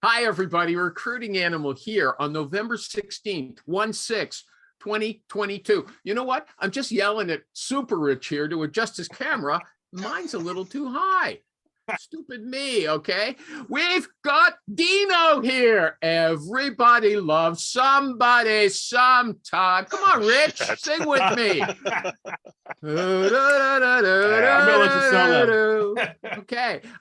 Hi, everybody. Recruiting Animal here on November 16th, 1/6/2022. You know what? I'm just yelling at Super Rich here to adjust his camera. Mine's a little too high. Stupid me, okay? We've got Dino here. Everybody loves somebody sometime. Come on, Rich, sing with me.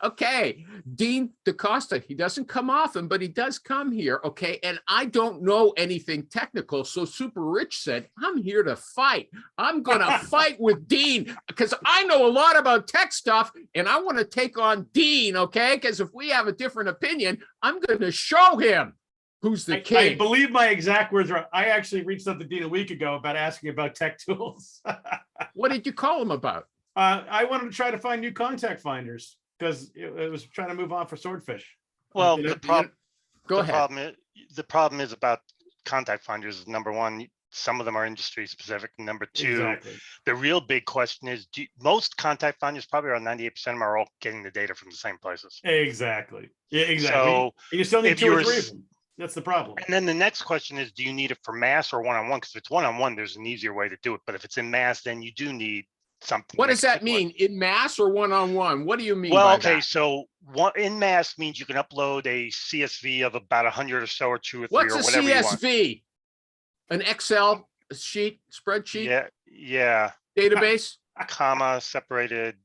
Okay. Dean Costa, he doesn't come often, but he does come here, okay? And I don't know anything technical, so Super Rich said, I'm here to fight. I'm gonna fight with Dean because I know a lot about tech stuff, and I want to take on Dean, okay? Because if we have a different opinion, I'm gonna show him who's the king. I believe my exact words are, I actually reached out to Dean a week ago about asking about tech tools. What did you call him about? I wanted to try to find new contact finders because it was trying to move on for swordfish. Well, Go ahead. The problem is about contact finders. Number one, some of them are industry specific. Number two, Exactly. the real big question is, most contact finders, probably around 98% of them, are all getting the data from the same places. Exactly. Yeah, exactly. So you still need if 2 you or were 3 of them. That's the problem. And then the next question is, do you need it for mass or one-on-one? Because if it's one-on-one, there's an easier way to do it. But if it's in mass, then you do need something. What does that mean? In mass or one-on-one? What do you mean well, by okay, that? so in mass means you can upload a CSV of about 100 or so, or 2 or 3, What's or a whatever you want. CSV? An Excel sheet, spreadsheet, Yeah. database? Comma separated.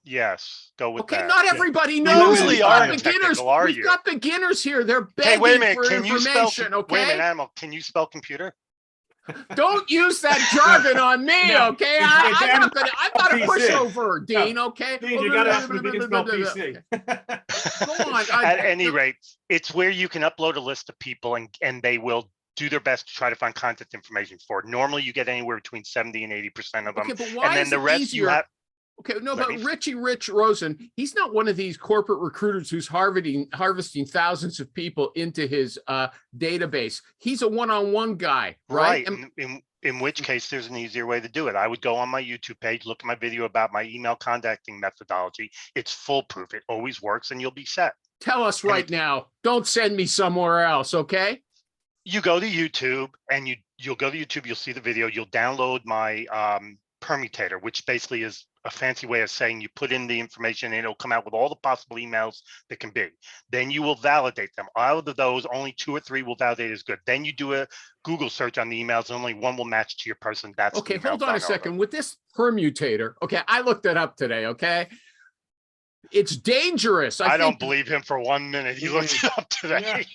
Yes, go with that. Okay, not everybody knows. really We've are got beginners. technical, are We've you? got beginners here. They're Hey, begging wait a minute. for Can you spell? information. Wait a minute, Okay, Animal. Can you spell computer? don't use that jargon on me. No, Okay, it's I'm not Animal a PC. pushover, Dean. Okay, Dean, you got to ask me if you can spell PC. Go on. At any rate, it's where you can upload a list of people and they will do their best to try to find contact information for it. Normally, you get anywhere between 70 and 80% of them. Okay, but why and then is the it rest easier? you have. Okay, no, but Rich Rosen, he's not one of these corporate recruiters who's harvesting thousands of people into his database. He's a one-on-one guy, right? In which case, there's an easier way to do it. I would go on my YouTube page, look at my video about my email contacting methodology. It's foolproof. It always works, and you'll be set. Tell us right now. Don't send me somewhere else, okay? You go to YouTube, and you'll go to YouTube. You'll see the video. You'll download my permutator, which basically is a fancy way of saying you put in the information and it'll come out with all the possible emails that can be. Then you will validate them. Out of those, only 2 or 3 will validate as good. Then you do a Google search on the emails, and only 1 will match to your person. That's okay. Hold on a second. With this permutator, okay, I looked it up today. Okay, it's dangerous. I don't believe him for 1 minute. He looked it up today.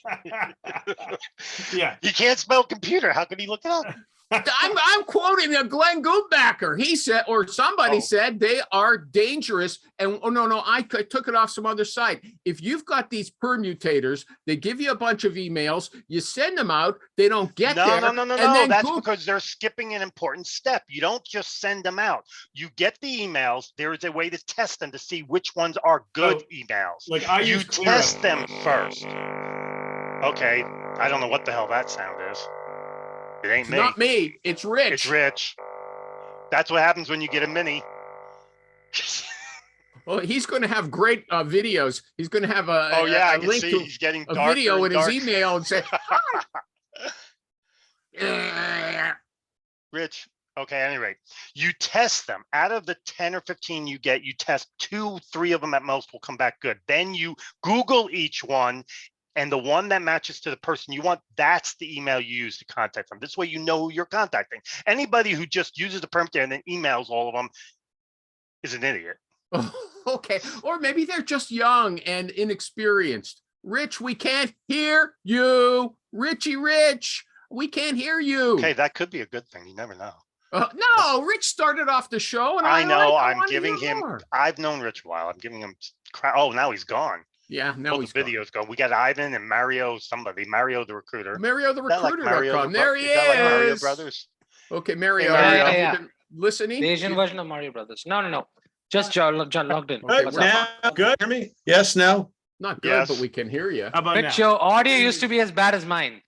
Yeah. He can't spell computer. How could he look it up? I'm quoting a Glenn Goodbacker. He said, or somebody said, they are dangerous. And no, I took it off some other site. If you've got these permutators, they give you a bunch of emails, you send them out, they don't get there. No. That's because they're skipping an important step. You don't just send them out. You get the emails. There is a way to test them to see which ones are good emails. Like you test them first. Okay, I don't know what the hell that sound is. It ain't me. Not me. It's Rich. It's Rich. That's what happens when you get a mini. Well, he's going to have great videos. He's going to have a link to he's getting a video in his email and say, Rich. Okay, at any rate, you test them. Out of the 10 or 15 you get, you test 2, 3 of them at most will come back good. Then you Google each one. And the one that matches to the person you want, that's the email you use to contact them. This way you know who you're contacting. Anybody who just uses the permutation and then emails all of them is an idiot. Okay, or maybe they're just young and inexperienced. Rich, we can't hear you. Richie Rich, we can't hear you. Okay, that could be a good thing. You never know. No, Rich started off the show. And I know, I'm giving him, more. I've known Rich a while. I'm giving him crap. Oh, now he's gone. Yeah, now he's videos go. We got Ivan and Mario, Mario the Recruiter. Mario the Recruiter. Like there he is. Like Mario Brothers. Okay, Mario. Yeah. Have you been listening? The Asian version of Mario Brothers. No. Just John logged in. Right, now, good. Hear me? Yes, no. Not good, but we can hear you. How about Rich, your audio used to be as bad as mine.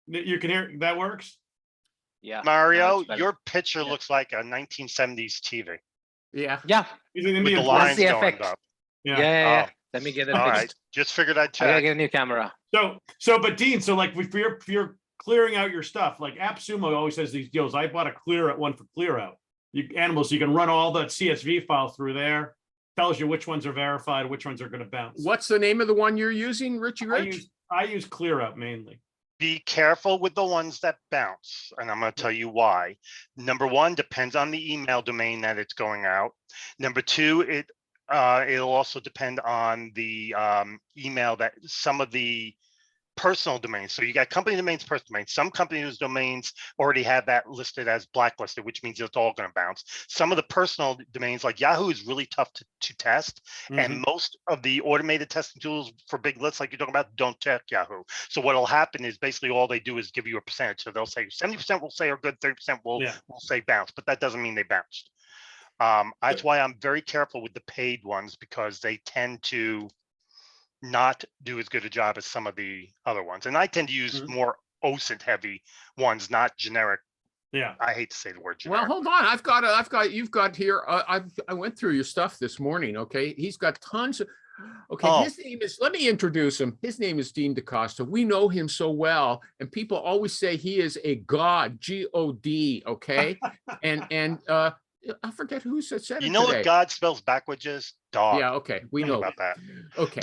You can hear, that works? Yeah. Mario, your picture looks like a 1970s TV. Yeah. Yeah. With the lines going up. Yeah. Let me get it All fixed. right, just figured I'd I gotta check. get a new camera. But Dean, so like if you're clearing out your stuff, like AppSumo always has these deals. I bought a clear out one for clear out. Animals, you can run all the CSV file through there. Tells you which ones are verified, which ones are going to bounce. What's the name of the one you're using, Richie Rich? I use clear out mainly. Be careful with the ones that bounce, and I'm going to tell you why. Number one, depends on the email domain that it's going out. Number two, it'll also depend on the email that some of the personal domains. So you got company domains, personal domains. Some companies' domains already have that listed as blacklisted, which means it's all going to bounce. Some of the personal domains, like Yahoo, is really tough to test. And most of the automated testing tools for big lists, like you're talking about, don't check Yahoo. So what'll happen is basically all they do is give you a percentage. So they'll say 70% will say are good, 30% will say bounce, but that doesn't mean they bounced. That's why I'm very careful with the paid ones, because they tend to not do as good a job as some of the other ones. And I tend to use more OSINT heavy ones, not generic. Yeah. I hate to say the word generic. Well, hold on. You've got here. I went through your stuff this morning. Okay. He's got tons of, okay. His name is, let me introduce him. His name is Dean DaCosta. We know him so well. And people always say he is a God, G-O-D. Okay. and I forget who said it You know today. what God spells backwards is? Dog. Yeah, okay. We Think know about that. Okay.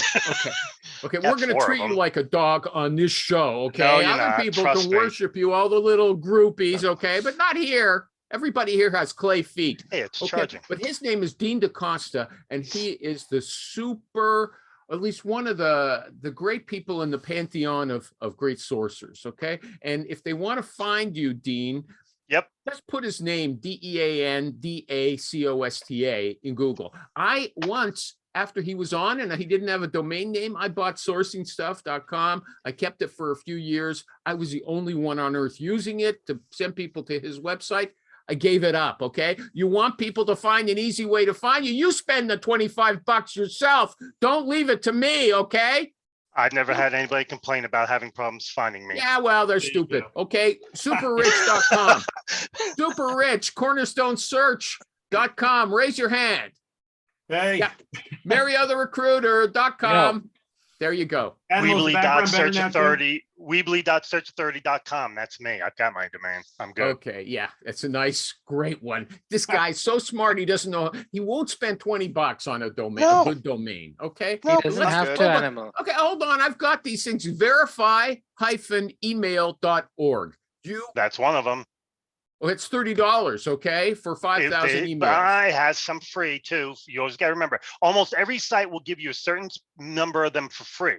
We're Got going to 4 of treat you them. like a dog on this show, okay? No, you're Other not. people Trust can me. worship you, all the little groupies, okay? But not here. Everybody here has clay feet. Hey, it's Okay, charging. but his name is Dean DaCosta, and he is the super, at least one of the great people in the pantheon of great sorcerers, okay? And if they want to find you, Dean, Yep. let's put his name, DeanDacosta, in Google. I once, after he was on and he didn't have a domain name, I bought sourcingstuff.com. I kept it for a few years. I was the only one on earth using it to send people to his website. I gave it up, okay? You want people to find an easy way to find you, you spend the $25 yourself. Don't leave it to me, okay? I've never had anybody complain about having problems finding me. Yeah, well, they're stupid. Okay, superrich.com. Super Rich, cornerstonesearch.com. Raise your hand. Hey. Yeah. Marryotherrecruiter.com. There you go. Animals, the background better now, too? Weebly.search30.com. That's me. I've got my domain. I'm good. Okay, yeah, it's a nice, great one. This guy's so smart, he doesn't know, he won't spend $20 on a domain, a good domain, okay? No, He doesn't that's have good. to, Hold on. Animal. Okay, hold on, I've got these things, verify-email.org. That's one of them. Oh, it's $30, okay, for 5,000 emails. I has some free too. You always got to remember, almost every site will give you a certain number of them for free.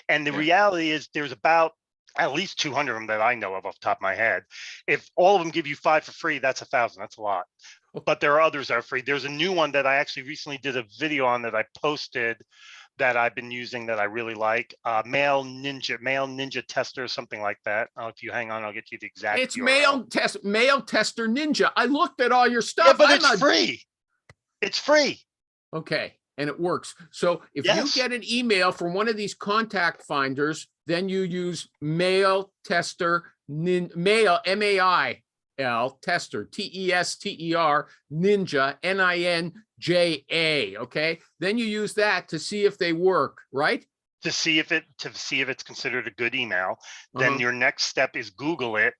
And the reality is there's about at least 200 of them that I know of off the top of my head. If all of them give you 5 for free, that's 1,000. That's a lot. But there are others that are free. There's a new one that I actually recently did a video on that I posted that I've been using that I really like. Mail Ninja Tester, something like that. If you hang on, I'll get you the exact It's URL. Mail Tester Ninja. I looked at all your stuff. Yeah, but I'm it's not- free. It's free. Okay, and it works. So if Yes. you get an email from one of these contact finders, then you use Mail Tester Mail MAIL Tester TESTER Ninja NINJA. Okay, then you use that to see if they work, right? To see if it's considered a good email. Then your next step is Google it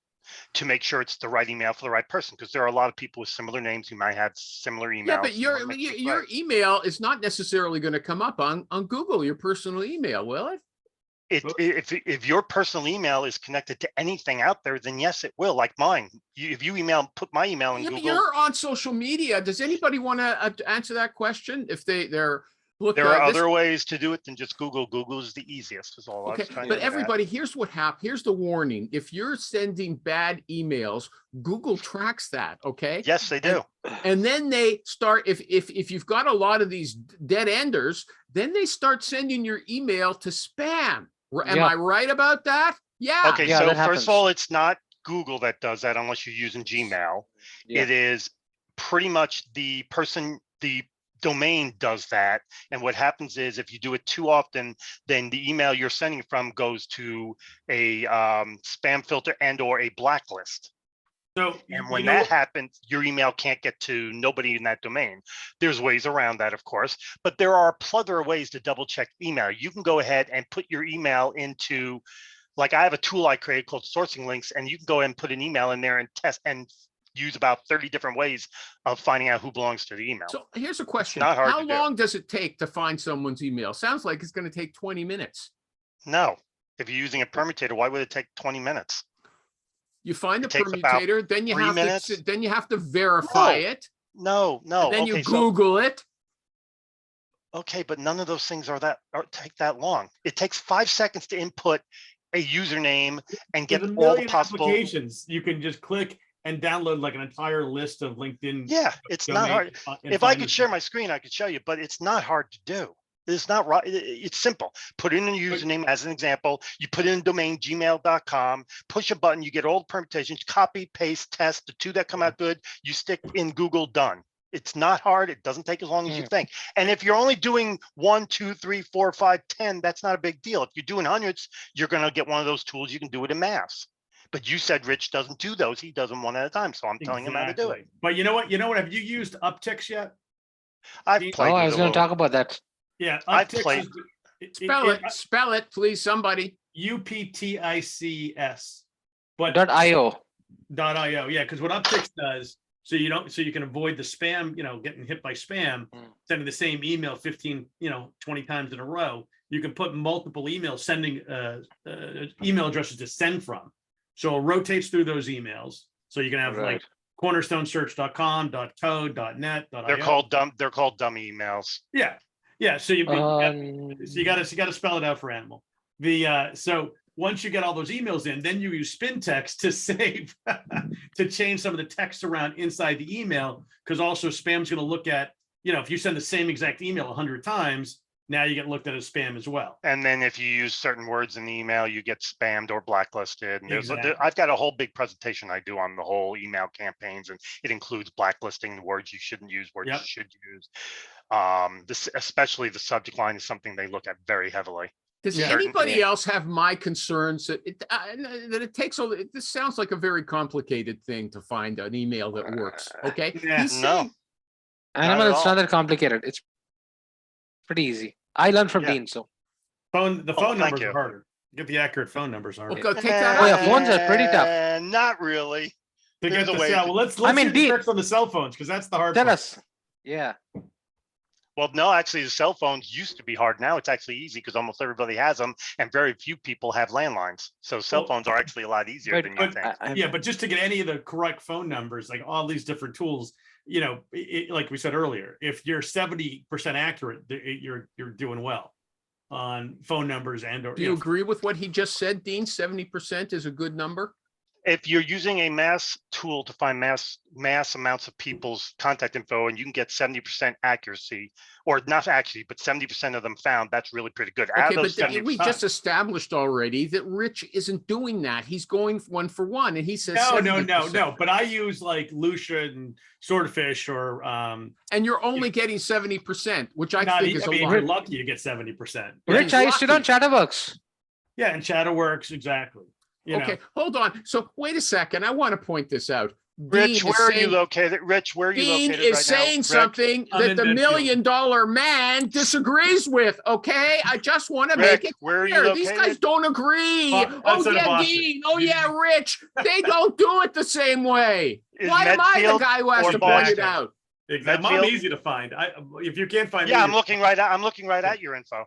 to make sure it's the right email for the right person, because there are a lot of people with similar names who might have similar emails. Yeah, but and wanna make sure your it's right. email is not necessarily going to come up on Google, your personal email, will it? If your personal email is connected to anything out there, then yes, it will. Like mine. If you put my email in Yeah, but Google. you're on social media. Does anybody want to answer that question? If they're look, There are other ways to do it than just Google. Google is the easiest. Is all I okay, was trying but to get at. everybody, here's what happened. Here's the warning. If you're sending bad emails, Google tracks that. Okay. Yes, they do. And then they start, if you've got a lot of these dead enders, then they start sending your email to spam. Am I right about that? Yeah. Okay, Yeah, so that first happens. of all, it's not Google that does that unless you're using Gmail. Yeah. It is pretty much the domain does that. And what happens is if you do it too often, then the email you're sending from goes to a spam filter and or a blacklist. So And when that happens, your email can't get to nobody in that domain. There's ways around that, of course, but there are a plethora of ways to double check email. You can go ahead and put your email into, like I have a tool I created called Sourcing Links, and you can go ahead and put an email in there and test and use about 30 different ways of finding out who belongs to the email. So here's a question. not hard How to do. long does it take to find someone's email? Sounds like it's going to take 20 minutes. No, if you're using a permutator, why would it take 20 minutes? You find the It takes about permutator, then you 3 have minutes. to then you have to verify No. it. No, And then you okay, so, Google it. okay, but none of those things take that long. It takes 5 seconds to input a username and get there's a all the million possible. applications. You can just click and download like an entire list of LinkedIn. Yeah, it's not hard. If I could share my screen, I could show you, but it's not hard to do. It's not right. It's simple. Put in a username as an example. You put in domain gmail.com, push a button, you get all the permutations, copy, paste, test, the 2 that come out good, you stick in Google, done. It's not hard. It doesn't take as long as you think. And if you're only doing 1, 2, 3, 4, 5, 10, that's not a big deal. If you're doing hundreds, you're going to get one of those tools. You can do it in mass. But you said Rich doesn't do those. He does them one at a time. So I'm telling him how to do it. But you know what? Have you used Upticks yet? I've played. Oh, I with was a going little. to talk about that. Yeah, I've Upticks played- Spell it, please, somebody. UPTICS. But .io. .io, yeah, because what Upticks does, so you can avoid the spam, getting hit by spam, sending the same email 15, 20 times in a row. You can put multiple emails, sending email addresses to send from. So it rotates through those emails. So you can have Right. like cornerstonesearch.com, .co, .net, .io. They're called dummy emails. Yeah. So you Um, got to spell it out for Animal. So once you get all those emails in, then you use spin text to save to change some of the text around inside the email, because also spam's going to look at, if you send the same exact email 100 times, now you get looked at as spam as well. And then if you use certain words in the email, you get spammed or blacklisted. And Exactly. I've got a whole big presentation I do on the whole email campaigns, and it includes blacklisting the words you shouldn't use, words Yep. you should use. Especially the subject line is something they look at very heavily. Does Yeah. anybody else have my concerns that it takes all? This sounds like a very complicated thing to find an email that works. Okay, Yeah. He's No. saying- Animal, at it's all. not that complicated. It's pretty easy. I learned from Yeah. Dean, so. The phone thank numbers you. are harder. Get the accurate phone numbers harder. Well, go take that Oh, out. yeah, phones are pretty tough. Not really. To there's get a the way cell. to- Well, let's I mean, see the Dean- tricks on the cell phones, because that's the hard Tell part. us. Yeah. Well, no, actually, the cell phones used to be hard. Now it's actually easy because almost everybody has them, and very few people have landlines. So cell Well, phones are actually a lot easier than you but- think. Yeah, but just to get any of the correct phone numbers, like all these different tools, like we said earlier, if you're 70% accurate, you're doing well on phone numbers and/or. Do you agree with what he just said, Dean? 70% is a good number. If you're using a mass tool to find mass amounts of people's contact info, and you can get 70% accuracy, or not accuracy, but 70% of them found, that's really pretty good. Out Okay, of those but we 70%, just established already that Rich isn't doing that. He's going 1 for 1, and he says No. 70%. But I use like Lucia and Swordfish or And you're only getting 70%, which I not think e- is I a mean, if lot. you're lucky, you get 70%. Yeah, Rich, he's I used to know lucky. Chatterbox. Yeah, and Chatterworks, exactly. Okay, hold on. So wait a second. I want to point this out. Rich, Dean is where are you saying- located? Rich, where are you Dean located is right now? saying Rick? something I'm that in the $1 Medfield. million man disagrees with. Okay, I just want to Rick, make it where are you clear. These located? guys don't agree. Oh outside of yeah, Boston. Dean. Oh yeah, Rich. They don't do it the same way. Is Why am I the Medfield guy who has or to point it Boston? out? Exactly. I'm Medfield? easy to find. If you can't find Yeah, me, I'm looking right at your info.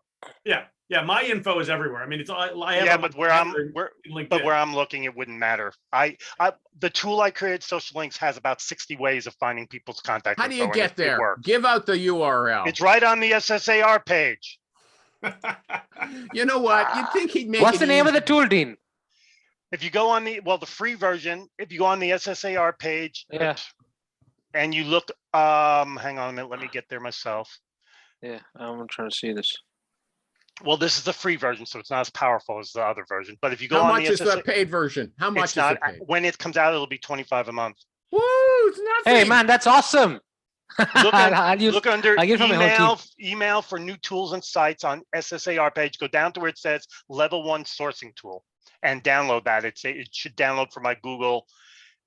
Yeah, my info is everywhere. I mean, it's all I have. Yeah, on my but where I'm computer where and but LinkedIn. where I'm looking, it wouldn't matter. The tool I created, Social Links, has about 60 ways of finding people's contact How do info, you and get it there? works. Give out the URL. It's right on the SSAR page. You know what? You'd think he'd make What's it the name of the easy. tool, Dean? If you go on the free version, if you go on the SSAR page, Yeah. and you look, hang on a minute, let me get there myself. Yeah, I'm trying to see this. Well, this is the free version, so it's not as powerful as the other version. But if you go How on much the is the SSA, paid version? How much it's is not it paid? when it comes out, it'll be 25 a month. Woo! It's nothing. Hey, man, that's awesome. Look at- I'll use, Look under I get it from my whole team. email for new tools and sites on SSAR page. Go down to where it says level 1 sourcing tool and download that. It should download from my Google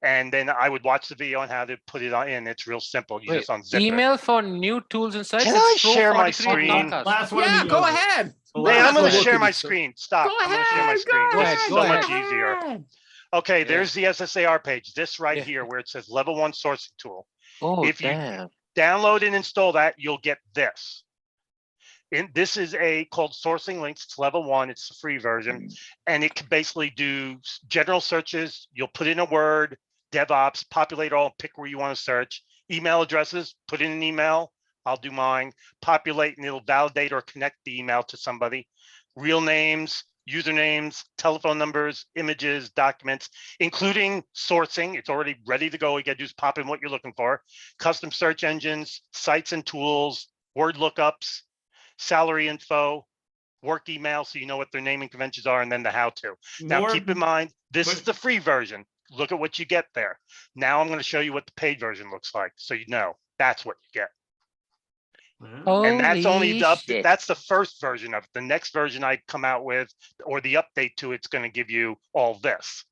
And then I would watch the video on how to put it in. It's real simple. You Wait, just unzip it. email for new tools and sites. Can it's I Pro share my 43 screen? Podcast. Last one. Yeah, go ahead. The Hey, last I'm going one. to share Look at my it, screen. Stop. Go I'm going to share my ahead, screen. go This ahead, is go so ahead. much easier. Okay, there's the SSAR page. This right Yeah. here where it says level 1 sourcing tool. Oh, If you damn. download and install that, you'll get this. And this is called Sourcing Links. It's level 1. It's the free version. And it can basically do general searches. You'll put in a word, DevOps, populate all, pick where you want to search. Email addresses, put in an email. I'll do mine. Populate and it'll validate or connect the email to somebody. Real names, usernames, telephone numbers, images, documents, including sourcing. It's already ready to go. You got to do is pop in what you're looking for. Custom search engines, sites and tools, word lookups, salary info, work email, so you know what their naming conventions are, and then the how-to. Now, keep in mind, this is the free version. Look at what you get there. Now I'm going to show you what the paid version looks like, so you know that's what you get. And that's only the shit. that's the first version of it. The next version I come out with, or the update to it's going to give you all this,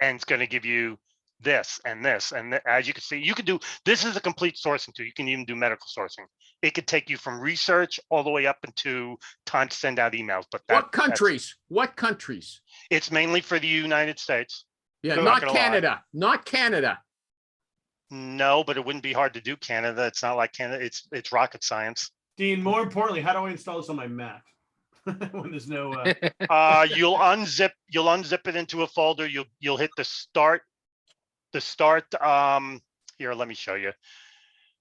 and it's going to give you this and this. And as you can see, you can do this is a complete sourcing tool. You can even do medical sourcing. It could take you from research all the way up into time to send out emails. But What countries? What countries? It's mainly for the United States. Yeah, I'm not gonna lie. Canada. Not Canada. No, but it wouldn't be hard to do Canada. It's not like Canada. It's rocket science. Dean, more importantly, how do I install this on my Mac? When there's no You'll unzip it into a folder. You'll hit the start. Here, let me show you.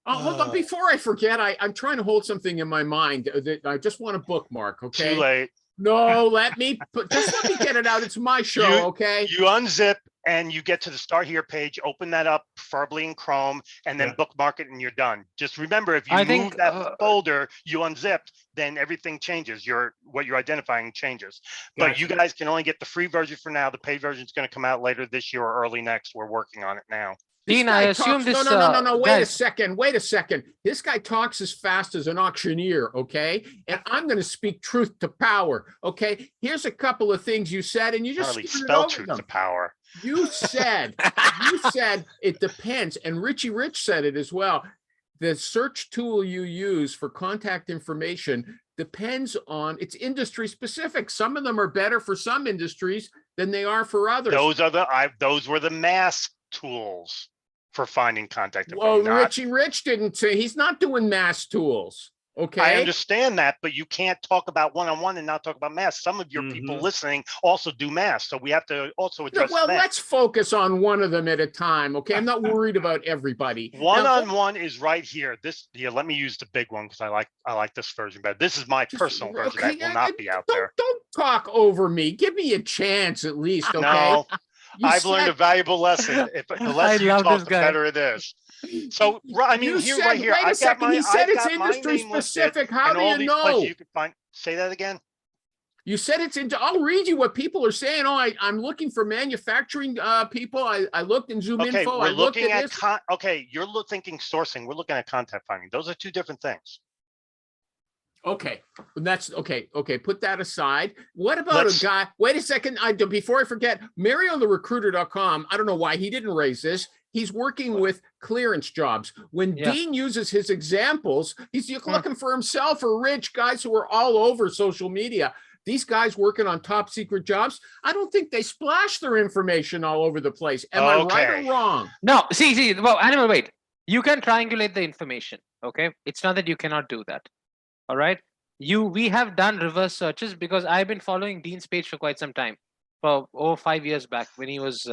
Oh, hold on. Before I forget, I'm trying to hold something in my mind that I just want to bookmark. Okay. Too late. No, let me get it out. It's my show. Okay. You unzip and you get to the start here page, open that up, preferably in Chrome, and then bookmark it and you're done. Just remember, if you move that folder, you unzipped, then everything changes. What you're identifying changes. But you guys can only get the free version for now. The paid version is going to come out later this year or early next. We're working on it now. Dean, I assume this. No. Wait a guys, second. Wait a second. This guy talks as fast as an auctioneer. Okay. And I'm going to speak truth to power. Okay. Here's a couple of things you said, and you just Hardly skimmed spell over truth them. to power. You said it depends. And Richie Rich said it as well. The search tool you use for contact information depends on, it's industry specific. Some of them are better for some industries than they are for others. Those were the mass tools for finding contact Well, information. Richie Rich didn't say, he's not doing mass tools. Okay. I understand that, but you can't talk about one-on-one and not talk about mass. Some of your people listening also do mass, so we have to also address Well, that. let's focus on one of them at a time. Okay. I'm not worried about everybody. One-on-one is right here. Let me use the big one because I like this version better. This is my personal version that will not be out there. Don't talk over me. Give me a chance at least. Okay. No, You I've learned a valuable lesson. The less you love talk, this the guy. better it is. So, I mean, right here, wait a I've got second. my, He said I've it's got my industry name listed specific. How and do all you these know? places you can find. Say that again. You said it's into, I'll read you what people are saying. Oh, I'm looking for manufacturing people. I looked in Zoom Okay, Info. we're I looked looking at at this. okay, you're thinking sourcing. We're looking at content finding. Those are two different things. Okay, that's okay. Okay, put that aside. What about a guy? Wait a second. Before I forget, MarioTheRecruiter.com. I don't know why he didn't raise this. He's working with clearance jobs. When Dean uses his examples, he's looking for himself or rich guys who are all over social media. These guys working on top secret jobs, I don't think they splash their information all over the place. Am I right or wrong? No, see. Well, Animal, wait. You can triangulate the information. Okay, it's not that you cannot do that. All right. We have done reverse searches because I've been following Dean's page for quite some time, for over 5 years back when he was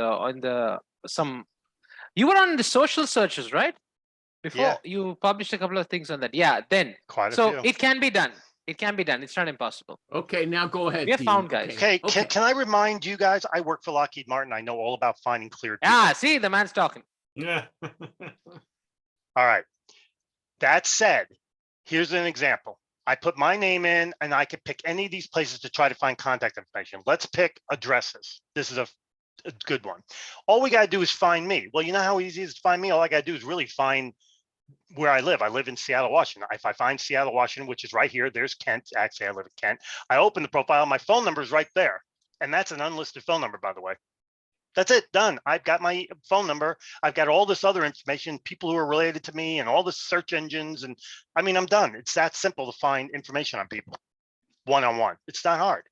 you were on the social searches, right? Before you published a couple of things on that. Yeah, then. Quite a few. It can be done. It can be done. It's not impossible. Okay, now go ahead. We have Dean. found guys. Okay, can I remind you guys, I work for Lockheed Martin. I know all about finding cleared people. Ah, see, the man's talking. Yeah. All right. That said, here's an example. I put my name in and I could pick any of these places to try to find contact information. Let's pick addresses. This is a good one. All we got to do is find me. Well, you know how easy it is to find me? All I got to do is really find where I live. I live in Seattle, Washington. If I find Seattle, Washington, which is right here, there's Kent. Actually, I live in Kent. I open the profile. My phone number is right there. And that's an unlisted phone number, by the way. That's it, done. I've got my phone number. I've got all this other information, people who are related to me and all the search engines. And I mean, I'm done. It's that simple to find information on people one-on-one. It's not hard.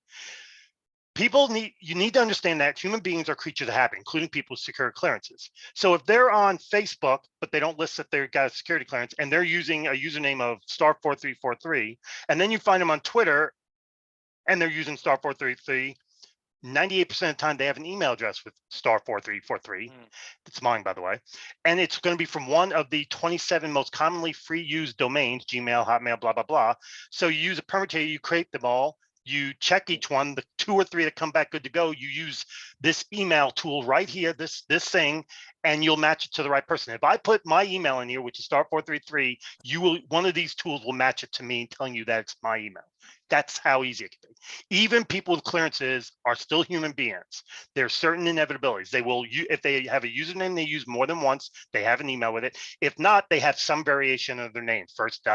You need to understand that human beings are creatures of habit, including people with security clearances. So if they're on Facebook, but they don't list that they've got a security clearance and they're using a username of *4343, and then you find them on Twitter and they're using *433, 98% of the time they have an email address with *4343. It's mine, by the way. And it's going to be from one of the 27 most commonly free used domains, Gmail, Hotmail, blah, blah, blah. So you use a permutation, you create them all, you check each one, the 2 or 3 that come back good to go, you use this email tool right here, this thing, and you'll match it to the right person. If I put my email in here, which is *433, one of these tools will match it to me, telling you that it's my email. That's how easy it can be. Even people with clearances are still human beings. There's certain inevitabilities. They will, if they have a username they use more than once, they have an email with it. If not, they have some variation of their name. First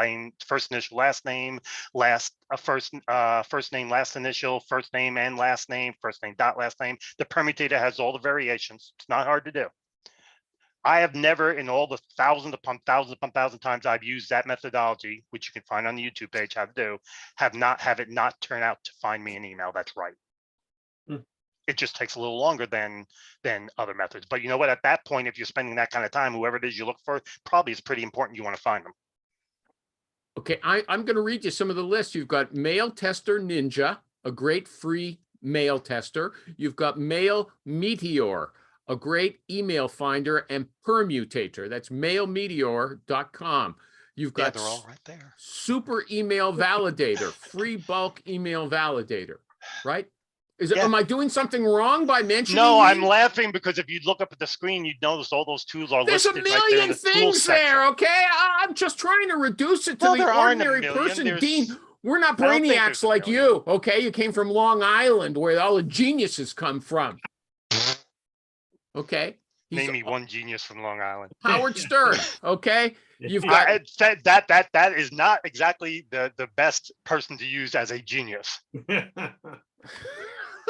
initial, last name, first name, last initial, first name and last name, first name dot last name. The permutator has all the variations. It's not hard to do. I have never, in all the thousands upon thousands times I've used that methodology, which you can find on the YouTube page how to do, have it not turn out to find me an email that's right. It just takes a little longer than other methods. But you know what? At that point, if you're spending that kind of time, whoever it is you look for, probably is pretty important. You want to find them. Okay, I'm going to read you some of the lists. You've got Mail Tester Ninja, a great free mail tester. You've got Mail Meteor, a great email finder and permutator. That's mailmeteor.com. You've got they're all right there. Super Email Validator, free bulk email validator, right? Am I doing something wrong by mentioning? No, these? I'm laughing because if you look up at the screen, you'd notice all those tools are There's a listed right there in million the things tools there, section. okay? I'm just trying to reduce it to Well, the there aren't a ordinary million. person. Dean, we're not I don't think brainiacs there's a like million. you, okay? You came from Long Island where all the geniuses come from. Okay? Name me one genius from Long Island. Howard Stern, okay? You've got That is not exactly the best person to use as a genius.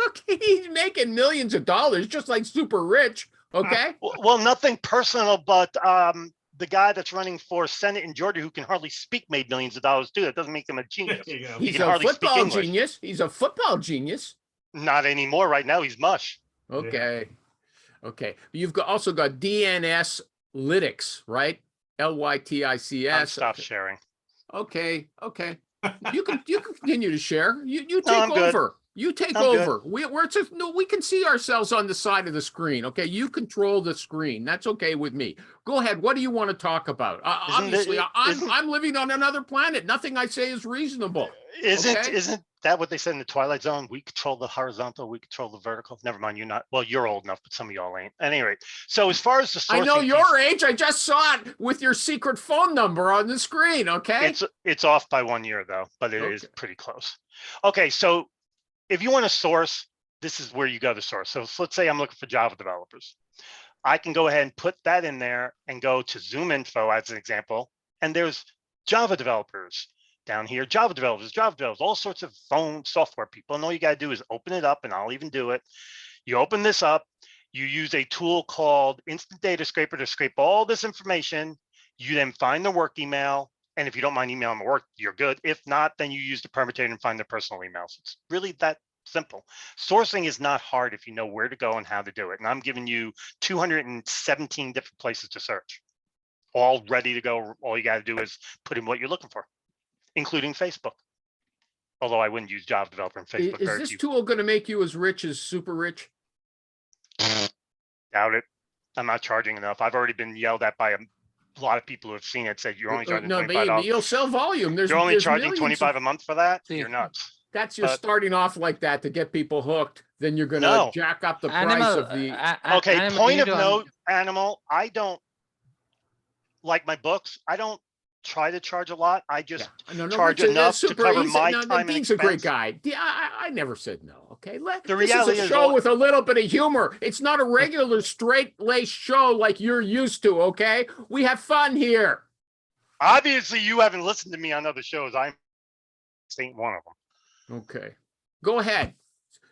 okay, he's making millions of dollars just like super rich, okay? Well, nothing personal, but the guy that's running for Senate in Georgia who can hardly speak made millions of dollars too. That doesn't make him a genius. He's a football genius. He's a football genius. Not anymore. Right now, he's mush. Okay. Okay. You've also got DNS Lytics, right? LYTICS. Stop sharing. Okay. Okay. You can continue to share. You take I'm good. over. You take I'm over. We can see ourselves on the side of the screen. Okay. You control the screen. That's okay with me. Go ahead. What do you want to talk about? Obviously, I'm living on another planet. Nothing I say is reasonable. Isn't that what they said in the Twilight Zone? We control the horizontal, we control the vertical. Never mind, you're not. Well, you're old enough, but some of y'all ain't. At any rate, so as far as the sourcing, I know your age. I just saw it with your secret phone number on the screen. Okay, it's off by 1 year though, but it is pretty close. Okay, so if you want to source, this is where you go to source. So let's say I'm looking for Java developers. I can go ahead and put that in there and go to Zoom Info as an example, and there's Java developers. Down here, Java developers, all sorts of phone software people. And all you got to do is open it up, and I'll even do it. You open this up, you use a tool called Instant Data Scraper to scrape all this information. You then find the work email. And if you don't mind emailing the work, you're good. If not, then you use the permutator and find their personal emails. It's really that simple. Sourcing is not hard if you know where to go and how to do it. And I'm giving you 217 different places to search, all ready to go. All you got to do is put in what you're looking for, including Facebook. Although I wouldn't use Java developer and Facebook. Is this tool going to make you as rich as super rich? Doubt it. I'm not charging enough. I've already been yelled at by a lot of people who have seen it. Said you're only charging $25. But you'll sell volume. You're only charging $25 a month for that. You're nuts. That's your starting off like that to get people hooked. Then you're going to jack up the price of the. Okay. Point of note, Animal. I don't like my books. I don't try to charge a lot. I just charge enough to cover my time and Dean's expense. a great guy. I never said no. Okay, the this reality is a show with a little bit of humor. It's not a regular straight-laced show like you're used to. Okay, we have fun here. Obviously, you haven't listened to me on other shows. I'm ain't one of them. Okay, go ahead.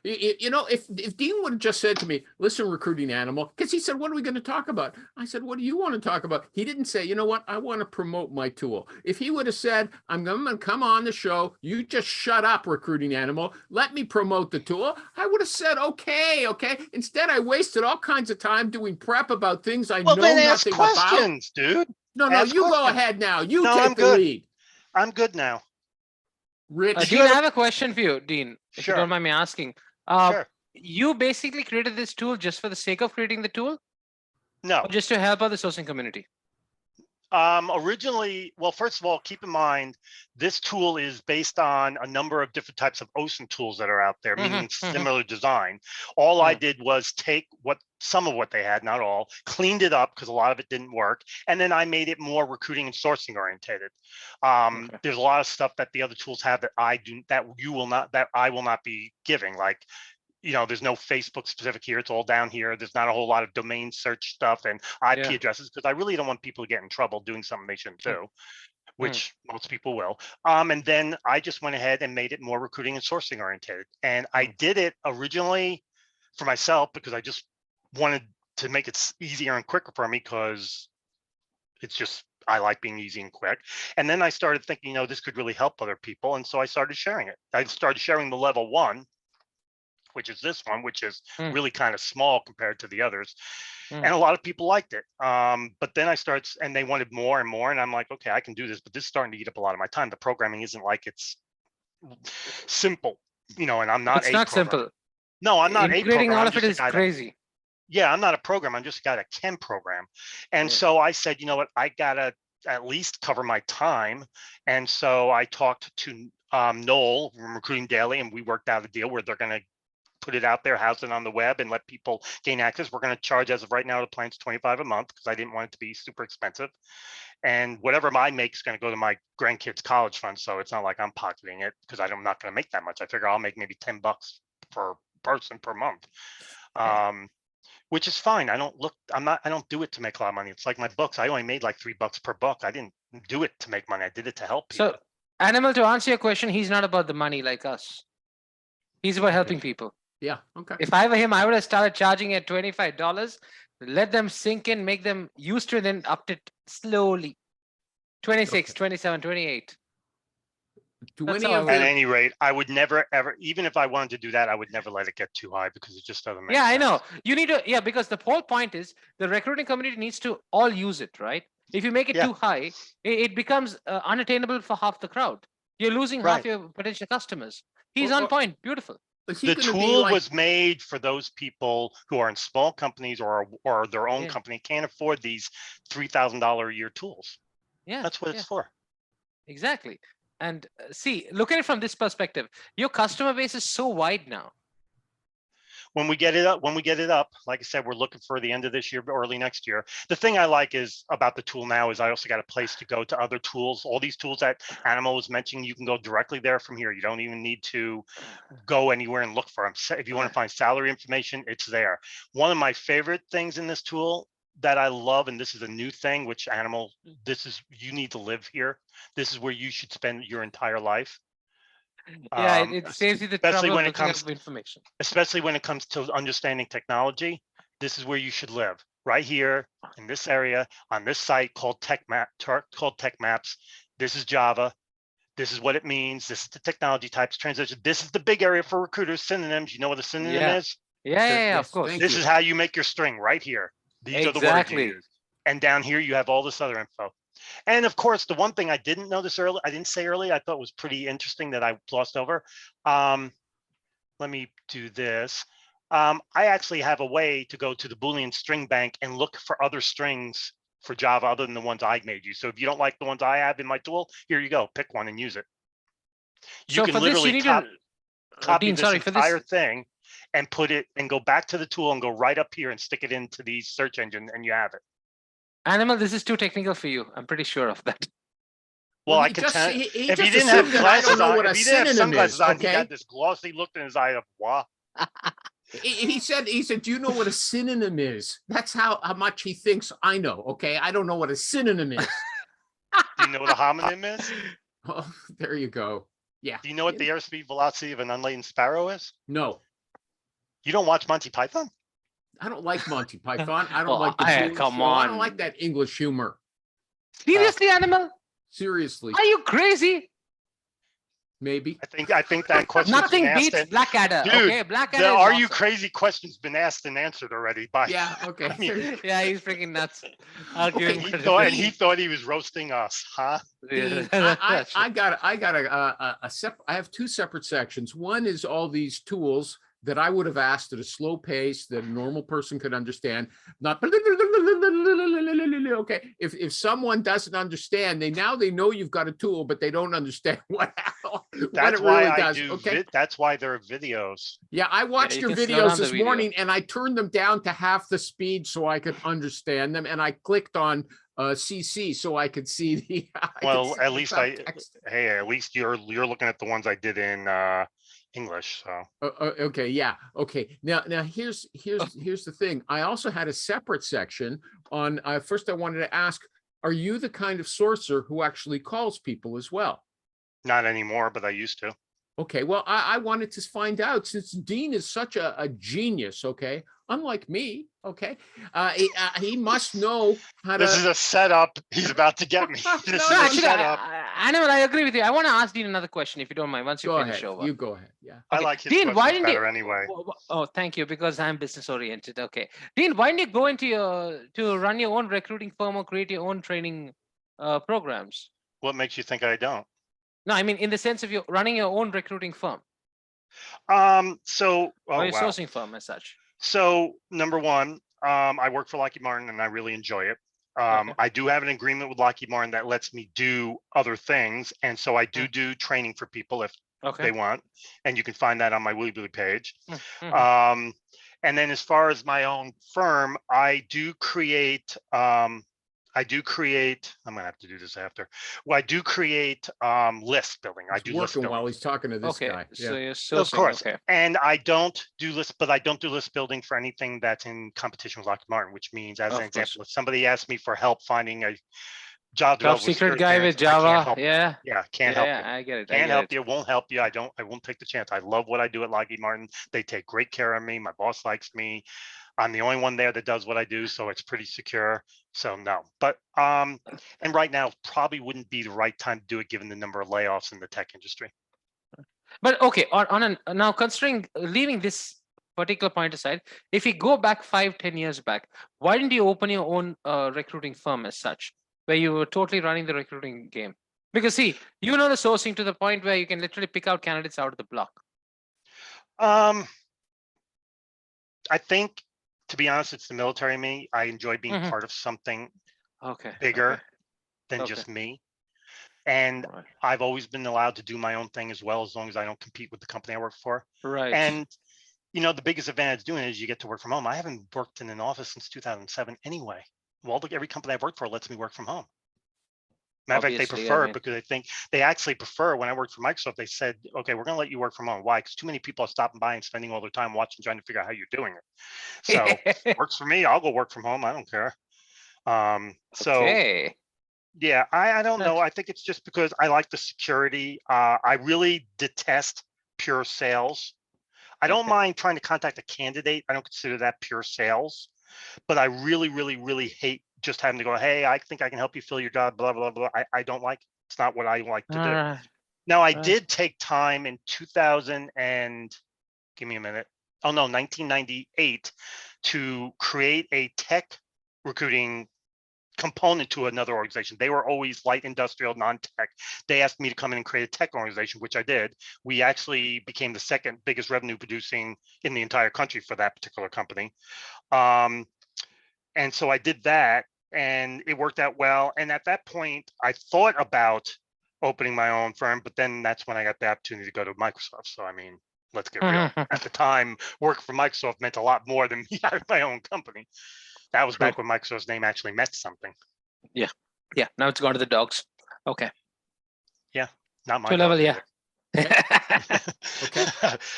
You know, if Dean would have just said to me, listen, recruiting animal, because he said, what are we going to talk about? I said, what do you want to talk about? He didn't say, you know what, I want to promote my tool. If he would have said, I'm going to come on the show, you just shut up, recruiting animal, let me promote the tool, I would have said, okay. Instead, I wasted all kinds of time doing prep about things I Well, know then ask nothing about. questions, dude. No, Ask you go questions. ahead now. You No, take I'm the good. lead. I'm good now. Rich. Dean, I have a question for you, Dean, if you Sure. don't mind me asking. Sure. You basically created this tool just for the sake of creating the tool, No. or just to help out the sourcing community? Originally, well, first of all, keep in mind, this tool is based on a number of different types of OSINT tools that are out there, meaning similar design. All I did was take some of what they had, not all, cleaned it up because a lot of it didn't work. And then I made it more recruiting and sourcing orientated. There's a lot of stuff that the other tools have that I will not be giving, like, you know, there's no Facebook specific here. It's all down here. There's not a whole lot of domain search stuff and IP addresses, because I really don't want people to get in trouble doing something they shouldn't do, which most people will. And then I just went ahead and made it more recruiting and sourcing oriented. And I did it originally for myself because I just wanted to make it easier and quicker for me, because it's just, I like being easy and quick. And then I started thinking, you know, this could really help other people. And so I started sharing it. I started sharing the level 1, which is this one, which is really kind of small compared to the others. And a lot of people liked it. But then I started, and they wanted more and more. And I'm like, okay, I can do this, but this is starting to eat up a lot of my time. The programming isn't like it's simple, you know, and I'm not It's not simple. No, I'm not integrating a all of it is crazy. Yeah, I'm not a programmer. I'm just a guy that can program. And so I said, you know what, I gotta at least cover my time. And so I talked to Noel from Recruiting Daily, and we worked out a deal where they're going to put it out there, house it on the web, and let people gain access. We're going to charge, as of right now, the plan's $25 a month, because I didn't want it to be super expensive. And whatever I make is going to go to my grandkids' college fund. So it's not like I'm pocketing it, because I'm not going to make that much. I figure I'll make maybe $10 per person per month. Which is fine. I don't do it to make a lot of money. It's like my books. I only made like $3 per book. I didn't do it to make money. I did it to help people. So, Animal, to answer your question, he's not about the money like us. He's about helping people. Yeah. Okay. If I were him, I would have started charging at $25, let them sink in, make them used to it, then upped it slowly. 26, 27, 28. At any rate, I would never, ever, even if I wanted to do that, I would never let it get too high, because it just doesn't make sense. I know. You need to, because the whole point is the recruiting community needs to all use it, right? If you make it too high, it becomes unattainable for half the crowd. You're losing half your potential customers. He's on point. Beautiful. The tool was made for those people who are in small companies or their own company, can't afford these $3,000 a year tools. Yeah, that's what it's for. Exactly. And see, look at it from this perspective. Your customer base is so wide now. When we get it up, like I said, we're looking for the end of this year, early next year. The thing I like is about the tool now is I also got a place to go to other tools. All these tools that Animal was mentioning, you can go directly there from here. You don't even need to go anywhere and look for them. If you want to find salary information, it's there. One of my favorite things in this tool that I love, and this is a new thing, which Animal, you need to live here. This is where you should spend your entire life. It saves you the trouble of looking up information. Especially when it comes to understanding technology, this is where you should live. Right here in this area on this site called Tech Maps. This is Java. This is what it means. This is the technology types, transition. This is the big area for recruiters, synonyms. You know what a synonym is? Of course. This is how you make your string right here. These are the words you use. And down here you have all this other info. And of course, the one thing I didn't say earlier, I thought was pretty interesting that I glossed over. Let me do this. I actually have a way to go to the Boolean string bank and look for other strings for Java other than the ones I made you. So if you don't like the ones I have in my tool, here you go, pick one and use it. You can literally copy this entire thing and put it and go back to the tool and go right up here and stick it into the search engine, and you have it. Animal, this is too technical for you. I'm pretty sure of that. Well, I can tell if he didn't have glasses on, if he didn't have sunglasses on, he had this glossy look in his eye of what? He said, do you know what a synonym is? That's how much he thinks I know. Okay. I don't know what a synonym is. Do you know what a homonym is? Oh, there you go. Yeah. Do you know what the airspeed velocity of an unladen sparrow is? No, You don't watch Monty Python? I don't like Monty Python. I don't Oh, like the hey, Jewish come show. I don't like on. that English humor. Seriously, Animal? Seriously, Are you crazy? maybe. I think that question's Nothing been asked. beats Blackadder. Dude, Okay, Blackadder the is Are You awesome. Crazy question's been asked and answered already by. Yeah. Okay. I mean, Yeah, he's freaking nuts. I'll give and him he credit. thought, and he thought he was roasting us, huh? Dean, Yeah, I got I have two separate sections. One is all these tools that I would have asked at a slow pace that a normal person could understand. Not okay. If someone doesn't understand, they know you've got a tool, but they don't understand what That's it why really I does. do. Okay. That's why there are videos. Yeah, I watched you your can slow videos down the this video. morning and I turned them down to half the speed so I could understand them. And I clicked on CC so I could see the. Well, at least subtext. hey, at least you're looking at the ones I did in English. So Okay, yeah, okay. Now here's the thing. I also had a separate section on. First, I wanted to ask: are you the kind of sorcerer who actually calls people as well? not anymore, but I used to. Okay, well, I wanted to find out since Dean is such a genius. Okay, unlike me. Okay, he must know how This is to. a setup. He's about to get me. This No, is No, a actually, setup. Animal, I agree with you. I want to ask Dean another question, if you don't mind, once you Go finish ahead. over. You go ahead. Yeah. I Okay. like his Dean, why questions didn't you? better anyway. Oh, thank you, because I'm business oriented. Okay, Dean, why didn't you go into to run your own recruiting firm or create your own training programs? What makes you think I don't? No, I mean in the sense of you running your own recruiting firm So or your wow. sourcing firm as such. So number one, I work for Lockheed Martin and I really enjoy it. Okay. I do have an agreement with Lockheed Martin that lets me do other things, and so I do training for people if Okay. they want, and you can find that on my Weebly page. Mhm. And then as far as my own firm, I do create. I'm gonna have to do this after. Well, I do create list building. I He's do list working building. while he's talking to this Okay, guy. so Yeah. you're sourcing. Of course. Okay. And I don't do list, but I don't do list building for anything that's in competition with Lockheed Martin, which means, as an Of course. example, if somebody asks me for help finding a job Top developer with secret security guy clearance, with I can't Java. help. Yeah. Yeah, can't help you. I get it. Can't help you. Won't help you. I won't take the chance. I love what I do at Lockheed Martin. They take great care of me. My boss likes me. I'm the only one there that does what I do, so it's pretty secure. So no, but and right now probably wouldn't be the right time to do it given the number of layoffs in the tech industry. But okay, now considering leaving this particular point aside, if you go back 5-10 years back, why didn't you open your own recruiting firm as such, where you were totally running the recruiting game? Because see, you know the sourcing to the point where you can literally pick out candidates out of the block. I think, to be honest, it's the military in me. I enjoy being Mhm. part of something Okay. bigger than Okay. just me. And Right. I've always been allowed to do my own thing as well, as long as I don't compete with the company I work for. Right. And the biggest advantage doing it is you get to work from home. I haven't worked in an office since 2007 anyway. Well, look, every company I've worked for lets me work from home. Matter of fact, they Obviously, I prefer it mean- because they actually prefer. When I worked for Microsoft, they said, okay, we're going to let you work from home. Why? Because too many people are stopping by and spending all their time watching, trying to figure out how you're doing it. So works for me. I'll go work from home. I don't care. So Okay. yeah, I don't know. I think it's just because I like the security. I really detest pure sales. I don't Okay. mind trying to contact a candidate. I don't consider that pure sales, but I really, really, really hate just having to go, hey, I think I can help you fill your job, blah, blah, blah. I don't like, it's not what I like to do. Alright. Now, I Right. did take time in 2000 and give me a minute. Oh no, 1998 to create a tech recruiting component to another organization. They were always light industrial, non-tech. They asked me to come in and create a tech organization, which I did. We actually became the second biggest revenue producing in the entire country for that particular company. And so I did that and it worked out well. And at that point, I thought about opening my own firm, but then that's when I got the opportunity to go to Microsoft. So, I mean, let's get real. At the time, work for Microsoft meant a lot more than me having my own company. That was back when Microsoft's name actually meant something. Yeah. Now it's gone to the dogs. Okay. Not my To level, dogs yeah. Okay.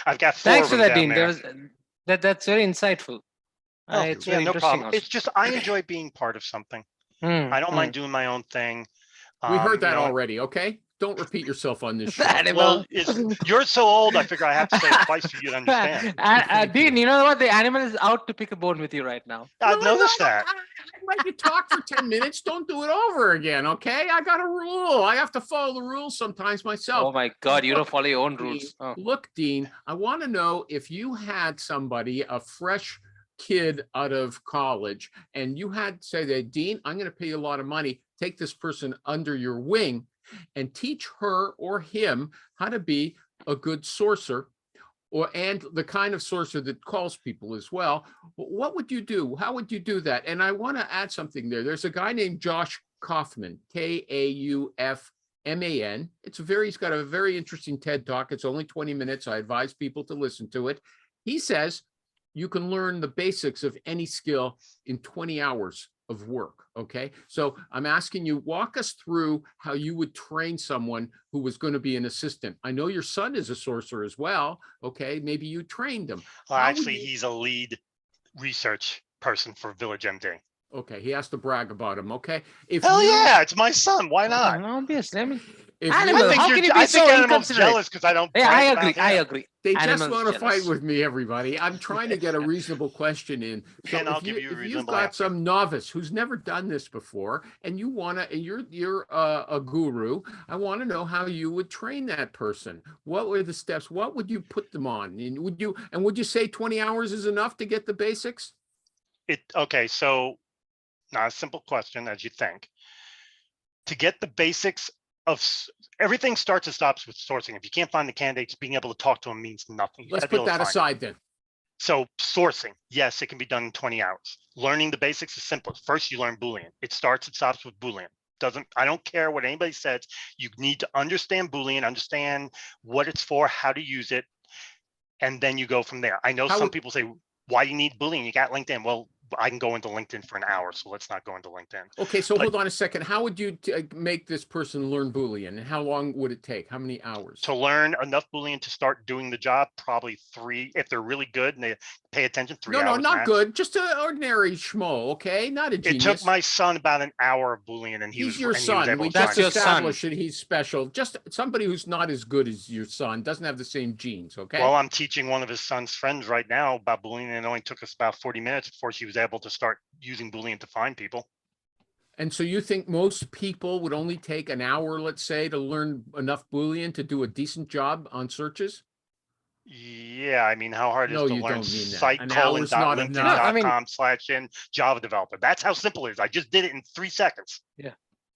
I've got 4 Thanks of for them that, down Dean. there. That's very insightful. Oh, It's yeah, very no interesting problem. also. It's just I enjoy being part of something. I don't mind doing my own thing. We heard You that know, already. Okay. Don't repeat yourself on this show. Well, you're so old, I figure I have to say it twice for you to understand. Dean, you know what? The animal is out to pick a bone with you right now. I've noticed that. I let you talk for 10 minutes. Don't do it over again, okay? I got a rule. I have to follow the rules sometimes myself. Oh my God, you don't Look, follow your own Dean, rules. Oh. Look, Dean, I want to know if you had somebody, a fresh kid out of college, and you had to say that, Dean, I'm going to pay you a lot of money. Take this person under your wing and teach her or him how to be a good sourcer, and the kind of sourcer that calls people as well. What would you do? How would you do that? And I want to add something there. There's a guy named Josh Kaufman, Kaufman. He's got a very interesting TED Talk. It's only 20 minutes. I advise people to listen to it. He says you can learn the basics of any skill in 20 hours of work. Okay. So I'm asking you, walk us through how you would train someone who was going to be an assistant. I know your son is a sorcerer as well. Okay. Maybe you trained him. Well, actually, he's a lead research person for Village MD. Okay. He has to brag about him. Okay. Hell yeah. It's my son. Why not? Obviously. I mean, Animal, how can you be I so think Animal's inconsiderate? jealous because I don't. Yeah, I brag agree. about I him. agree. They just Animal's want to fight jealous. with me, everybody. I'm trying to get a reasonable question in. So And I'll if give you a if you've reasonable got answer. some novice who's never done this before, and you want to, and you're a guru, I want to know how you would train that person. What were the steps? What would you put them on? And would you say 20 hours is enough to get the basics? Okay, so not a simple question as you think. To get the basics of everything starts and stops with sourcing. If you can't find the candidates, being able to talk to them means nothing. Let's put that aside then. So sourcing, yes, it can be done in 20 hours. Learning the basics is simple. First, you learn Boolean. It starts and stops with Boolean. I don't care what anybody says. You need to understand Boolean, understand what it's for, how to use it, and then you go from there. I know some people say, why do you need Boolean? You got LinkedIn. Well, I can go into LinkedIn for an hour, so let's not go into LinkedIn. Okay, so hold on a second. How would you make this person learn Boolean? And how long would it take? How many hours? To learn enough Boolean to start doing the job, probably 3. If they're really good and they pay attention, 3 hours. No, not max. good. Just an ordinary schmo, okay? Not a genius. It took my son about an hour of Boolean, and he's your son. We That's just your established that he's special. Just somebody who's not as good as your son, doesn't have the same genes, okay? Well, I'm teaching one of his son's friends right now about Boolean, and it only took us about 40 minutes before she was able to start using Boolean to find people. And so you think most people would only take an hour, let's say, to learn enough Boolean to do a decent job on searches? Yeah, I mean, how hard is No, to you learn don't mean that. site An hour's not enough. colon.linkedin.com/in Java developer? That's how simple it is. I just did it in 3 seconds. Yeah.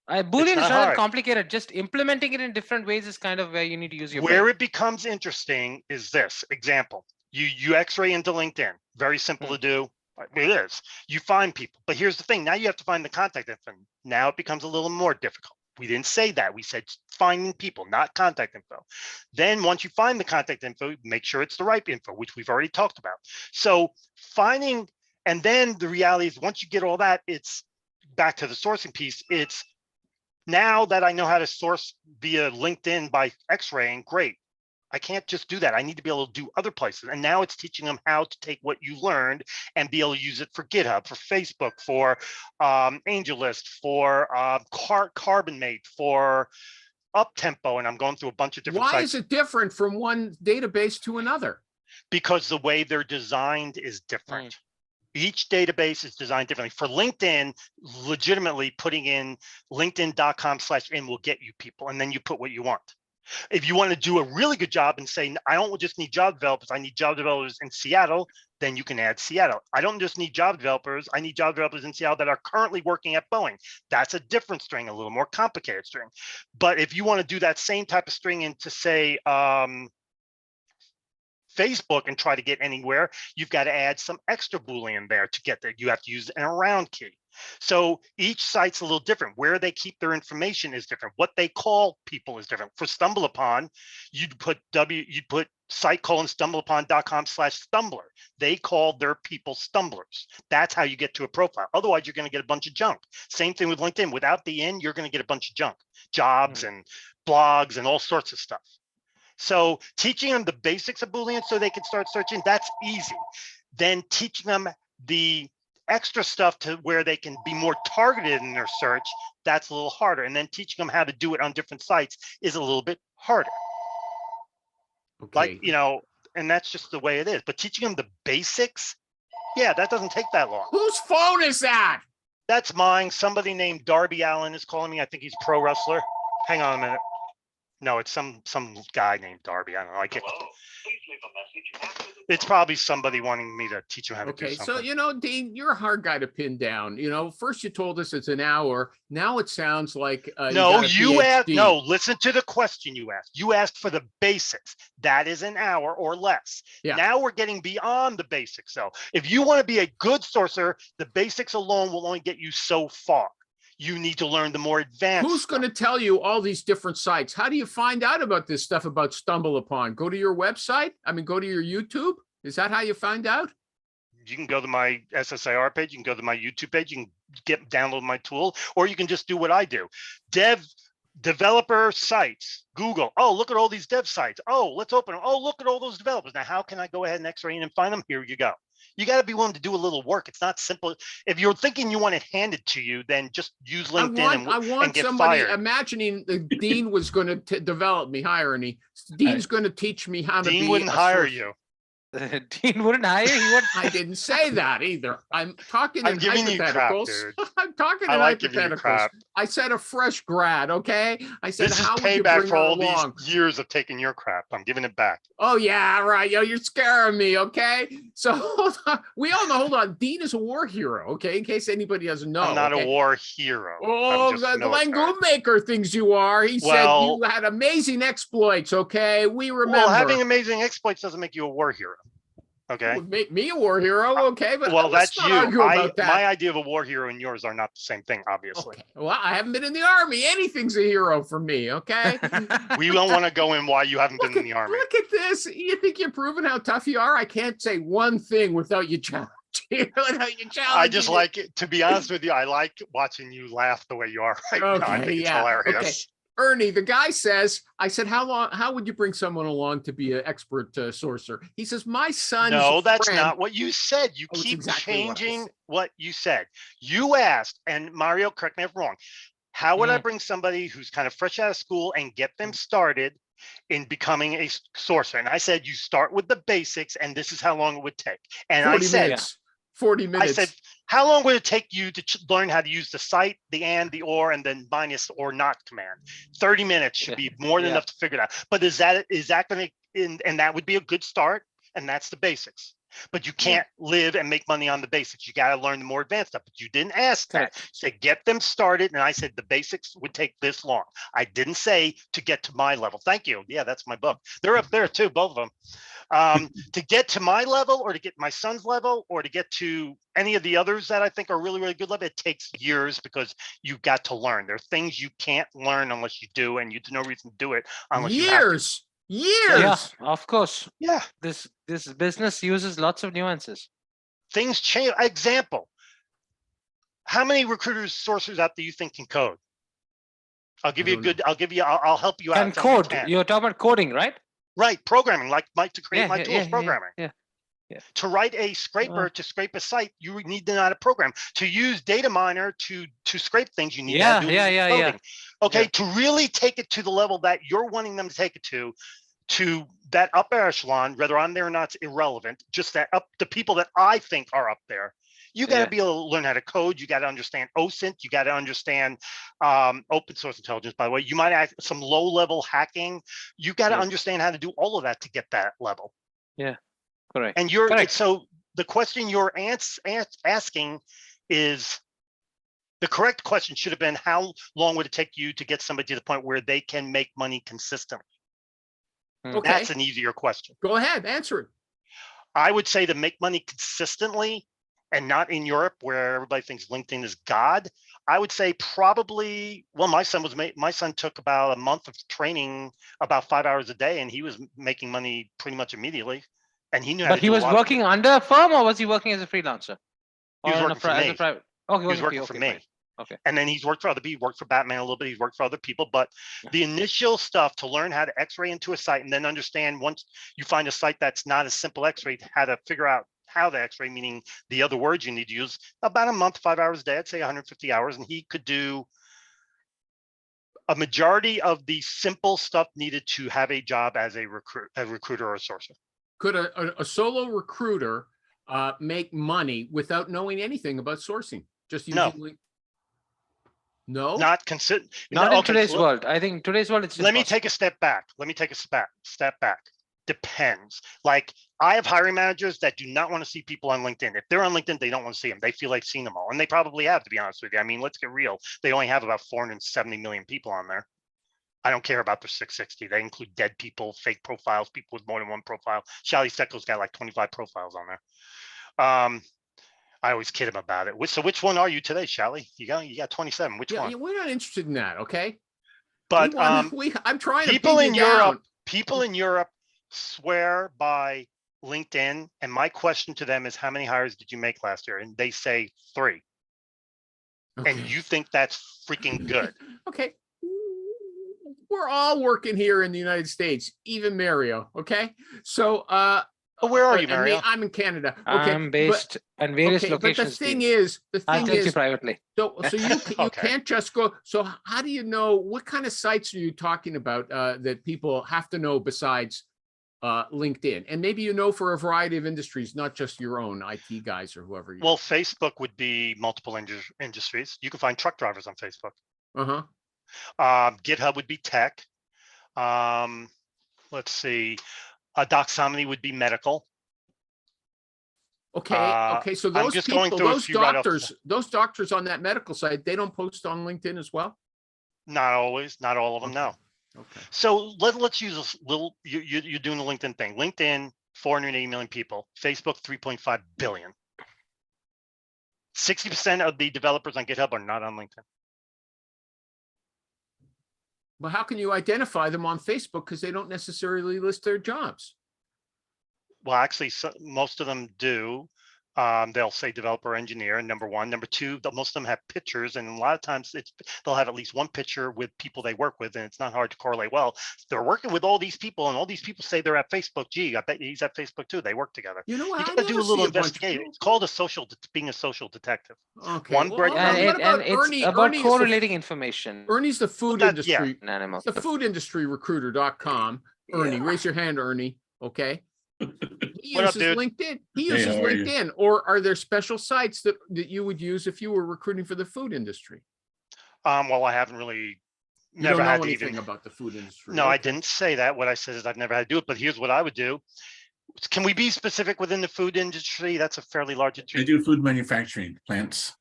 Boolean is not not that hard. complicated. Just implementing it in different ways is kind of where you need to use your Where brain. it becomes interesting is this example. You X-ray into LinkedIn. Very simple to do. It is. You find people. But here's the thing. Now you have to find the contact info. Now it becomes a little more difficult. We didn't say that. We said finding people, not contact info. Then once you find the contact info, make sure it's the right info, which we've already talked about. So finding, and then the reality is once you get all that, it's back to the sourcing piece. It's now that I know how to source via LinkedIn by X-raying, great. I can't just do that. I need to be able to do other places. And now it's teaching them how to take what you learned and be able to use it for GitHub, for Facebook, for AngelList, for CarbonMate, for UpTempo. And I'm going through a bunch of different sites. Why is it different from one database to another? Because the way they're designed is different. Each database is designed differently. For LinkedIn, legitimately putting in linkedin.com/in will get you people. And then you put what you want. If you want to do a really good job and say, I don't just need Java developers, I need Java developers in Seattle, then you can add Seattle. I don't just need Java developers, I need Java developers in Seattle that are currently working at Boeing. That's a different string, a little more complicated string. But if you want to do that same type of string into, say, Facebook and try to get anywhere, you've got to add some extra Boolean there to get there. You have to use an around key. So each site's a little different. Where they keep their information is different. What they call people is different. For StumbleUpon, you'd put site:/stumbleupon.com/stumbler. They call their people stumblers. That's how you get to a profile. Otherwise, you're going to get a bunch of junk. Same thing with LinkedIn. Without the in, you're going to get a bunch of junk, jobs and blogs and all sorts of stuff. So teaching them the basics of Boolean so they can start searching, that's easy. Then teaching them the extra stuff to where they can be more targeted in their search, that's a little harder. And then teaching them how to do it on different sites is a little bit harder. Okay. Like, you know, and that's just the way it is. But teaching them the basics, yeah, that doesn't take that long. Whose phone is that? That's mine. Somebody named Darby Allen is calling me. I think he's a pro wrestler. Hang on a minute. No, it's some guy named Darby. I don't know. I can't. It's probably somebody wanting me to teach him how to do Okay, something. so, you know, Dean, you're a hard guy to pin down. You know, first you told us it's an hour. Now it sounds like No, you asked. PhD. No, listen to the question you asked. You asked for the basics. That is an hour or less. Yeah. Now we're getting beyond the basics. So if you want to be a good sourcer, the basics alone will only get you so far. You need to learn the more advanced. Who's going to tell you all these different sites? How do you find out about this stuff about Stumble Upon? Go to your website? I mean, go to your YouTube? Is that how you find out? You can go to my SSIR page. You can go to my YouTube page. You can download my tool, or you can just do what I do. Developer sites, Google. Oh, look at all these dev sites. Oh, let's open them. Oh, look at all those developers. Now, how can I go ahead and X-ray and find them? Here you go. You got to be willing to do a little work. It's not simple. If you're thinking you want it handed to you, then just use LinkedIn I want and get somebody fired. imagining the Dean was going to develop me. Hi, Ernie. Dean's going to teach me how to be. Dean wouldn't hire you. Dean wouldn't hire. He would. I didn't say that either. I'm talking I'm in giving you crap, hypotheticals. dude. I'm talking I in like giving you hypotheticals. crap. I said a fresh grad. Okay. I said, This is how would you payback bring for her all along? these years of taking your crap. I'm giving it back. Oh yeah, right. Yo, you're scaring me. Okay. So hold on. We all know. Hold on. Dean is a war hero. Okay. In case anybody doesn't know. I'm not okay? a war hero. Oh, I'm just Glenn military. Goodmaker thinks you are. He Well- said you had amazing exploits. Okay. We remember. Well, having amazing exploits doesn't make you a war hero. Okay. Would make me a war hero. Okay. But Well, let's that's not you. argue about that. My idea of a war hero and yours are not the same thing, obviously. Okay. Well, I haven't been in the army. Anything's a hero for me. Okay. We don't want to go in why you haven't been in the army. Look at this. You think you're proving how tough you are? I can't say one thing without you challenging. Without you I challenging just me. like it. To be honest with you, I like watching you laugh the way you are right now. I Okay, think it's yeah, hilarious. okay. Ernie, the guy says, I said, how would you bring someone along to be an expert sourcer? He says, my son's No, that's friend- not what you said. You Oh, it's keep exactly what I changing said. what you said. You asked, and Mario, correct me if I'm wrong. How would I bring somebody who's kind of fresh out of school and get them started in becoming a sourcer? And I said, you start with the basics, and this is how long it would take. And I 40 said, minutes. 40 minutes. I said, how long would it take you to learn how to use the cite, the and, the or, and then minus or not command? 30 minutes should be more than enough to figure it out. But is that going to, and that would be a good start. And that's the basics. But you can't live and make money on the basics. You got to learn the more advanced stuff. But you didn't ask that. You said, get them started. And I said, the basics would take this long. I didn't say to get to my level. Thank you. Yeah, that's my book. They're up there too, both of them. To get to my level, or to get my son's level, or to get to any of the others that I think are really, really good level, it takes years because you've got to learn. There are things you can't learn unless you do, and you have no reason to do it unless you have to. years. Yeah, of course. Yeah, This business uses lots of nuances. things change. Example: how many recruiters, sourcers out there you think can code? I'll give you a good. I'll help you out. And I'll give you code. 10. You're talking about coding, right? Right, programming, like to create Yeah, my yeah, tools, yeah, programming. Yeah. To write a scraper to scrape a site, you need to know how to program. To use data miner to scrape things, you need to do coding. Okay, to really take it to the level that you're wanting them to take it to that upper echelon, whether I'm there or not, it's irrelevant. Just that up the people that I think are up there. You got to be able to learn how to code. You got to understand OSINT. You got to understand open source intelligence, by the way. You might add some low level hacking. You got to understand how to do all of that to get that level. Yeah, correct. And so the question you're asking is, the correct question should have been, how long would it take you to get somebody to the point where they can make money consistently? Okay. That's an easier question. Go ahead, answer it. I would say to make money consistently, and not in Europe where everybody thinks LinkedIn is God. I would say probably, well, my son took about a month of training, about 5 hours a day, and he was making money pretty much immediately. And he knew how But to he do a was lot of working under a firm, or was he working as a freelancer? He was Or working for me. as a private? Oh, He was working for me. Fine. Okay. And then he's worked for other people. He worked for Batman a little bit. He's worked for other people. But the initial stuff to learn how to X-ray into a site, and then understand, once you find a site that's not a simple X-ray, how to figure out how to X-ray, meaning the other words you need to use, about a month, 5 hours a day, I'd say 150 hours, and he could do a majority of the simple stuff needed to have a job as a recruiter or a sourcer. Could a solo recruiter make money without knowing anything about sourcing? Just No. using no, Not consider. Not in today's world. I think in today's world, it's Let me take a step back. Step back. Depends. Like, I have hiring managers that do not want to see people on LinkedIn. If they're on LinkedIn, they don't want to see them. They feel like seeing them all. And they probably have, to be honest with you. I mean, let's get real. They only have about 470 million people on there. I don't care about their 660. They include dead people, fake profiles, people with more than one profile. Shally Seko's got like 25 profiles on there. I always kid him about it. So which one are you today, Shally? You got 27. Which one? yeah, we're not interested in that. Okay. But I'm trying to people pin in you down. Europe, people in Europe swear by LinkedIn, and my question to them is, how many hires did you make last year? And they say 3. Okay. And you think that's freaking good? Okay. We're all working here in the United States, even Mario. Okay. So, where are you, and me, Mario? I'm in Canada. Okay. I'm based in various But the locations. thing is, I'll tell you privately. so you Okay. can't just go. So how do you know what kind of sites are you talking about that people have to know besides LinkedIn? And maybe you know for a variety of industries, not just your own IT guys or whoever. Well, Facebook would be multiple industries. You can find truck drivers on Facebook. Uh-huh. GitHub would be tech. Let's see. Doxomity would be medical. Okay. So I'm those just people, going through a those few right off the doctors, those doctors on that medical site, they don't post on LinkedIn as well. Not always, not all of them. No. Okay. So let's use a little. You're doing the LinkedIn thing. LinkedIn, 480 million people. Facebook, 3.5 billion. 60% of the developers on GitHub are not on LinkedIn. But how can you identify them on Facebook because they don't necessarily list their jobs? Well, actually, most of them do. They'll say developer engineer, number one. Number two, most of them have pictures, and a lot of times they'll have at least one picture with people they work with, and it's not hard to correlate. Well, they're working with all these people, and all these people say they're at Facebook. Gee, I bet he's at Facebook too. They work together. You know what? You I got to do never a little see a bunch of investigation. people. It's called being a social detective. Okay. One Well, bread- what about it's Ernie? about Ernie is the- correlating information. Ernie's the food That- industry. An animal. The food industry recruiter.com. Ernie, raise your hand, Ernie. Okay. He What up, uses dude? LinkedIn. He Hey, uses how are you? LinkedIn. Or are there special sites that you would use if you were recruiting for the food industry? Well, I haven't really You never don't know had to anything even. about the food industry. No, I Okay. didn't say that. What I said is I've never had to do it, but here's what I would do. Can we be specific within the food industry? That's a fairly large I industry. do food manufacturing plants,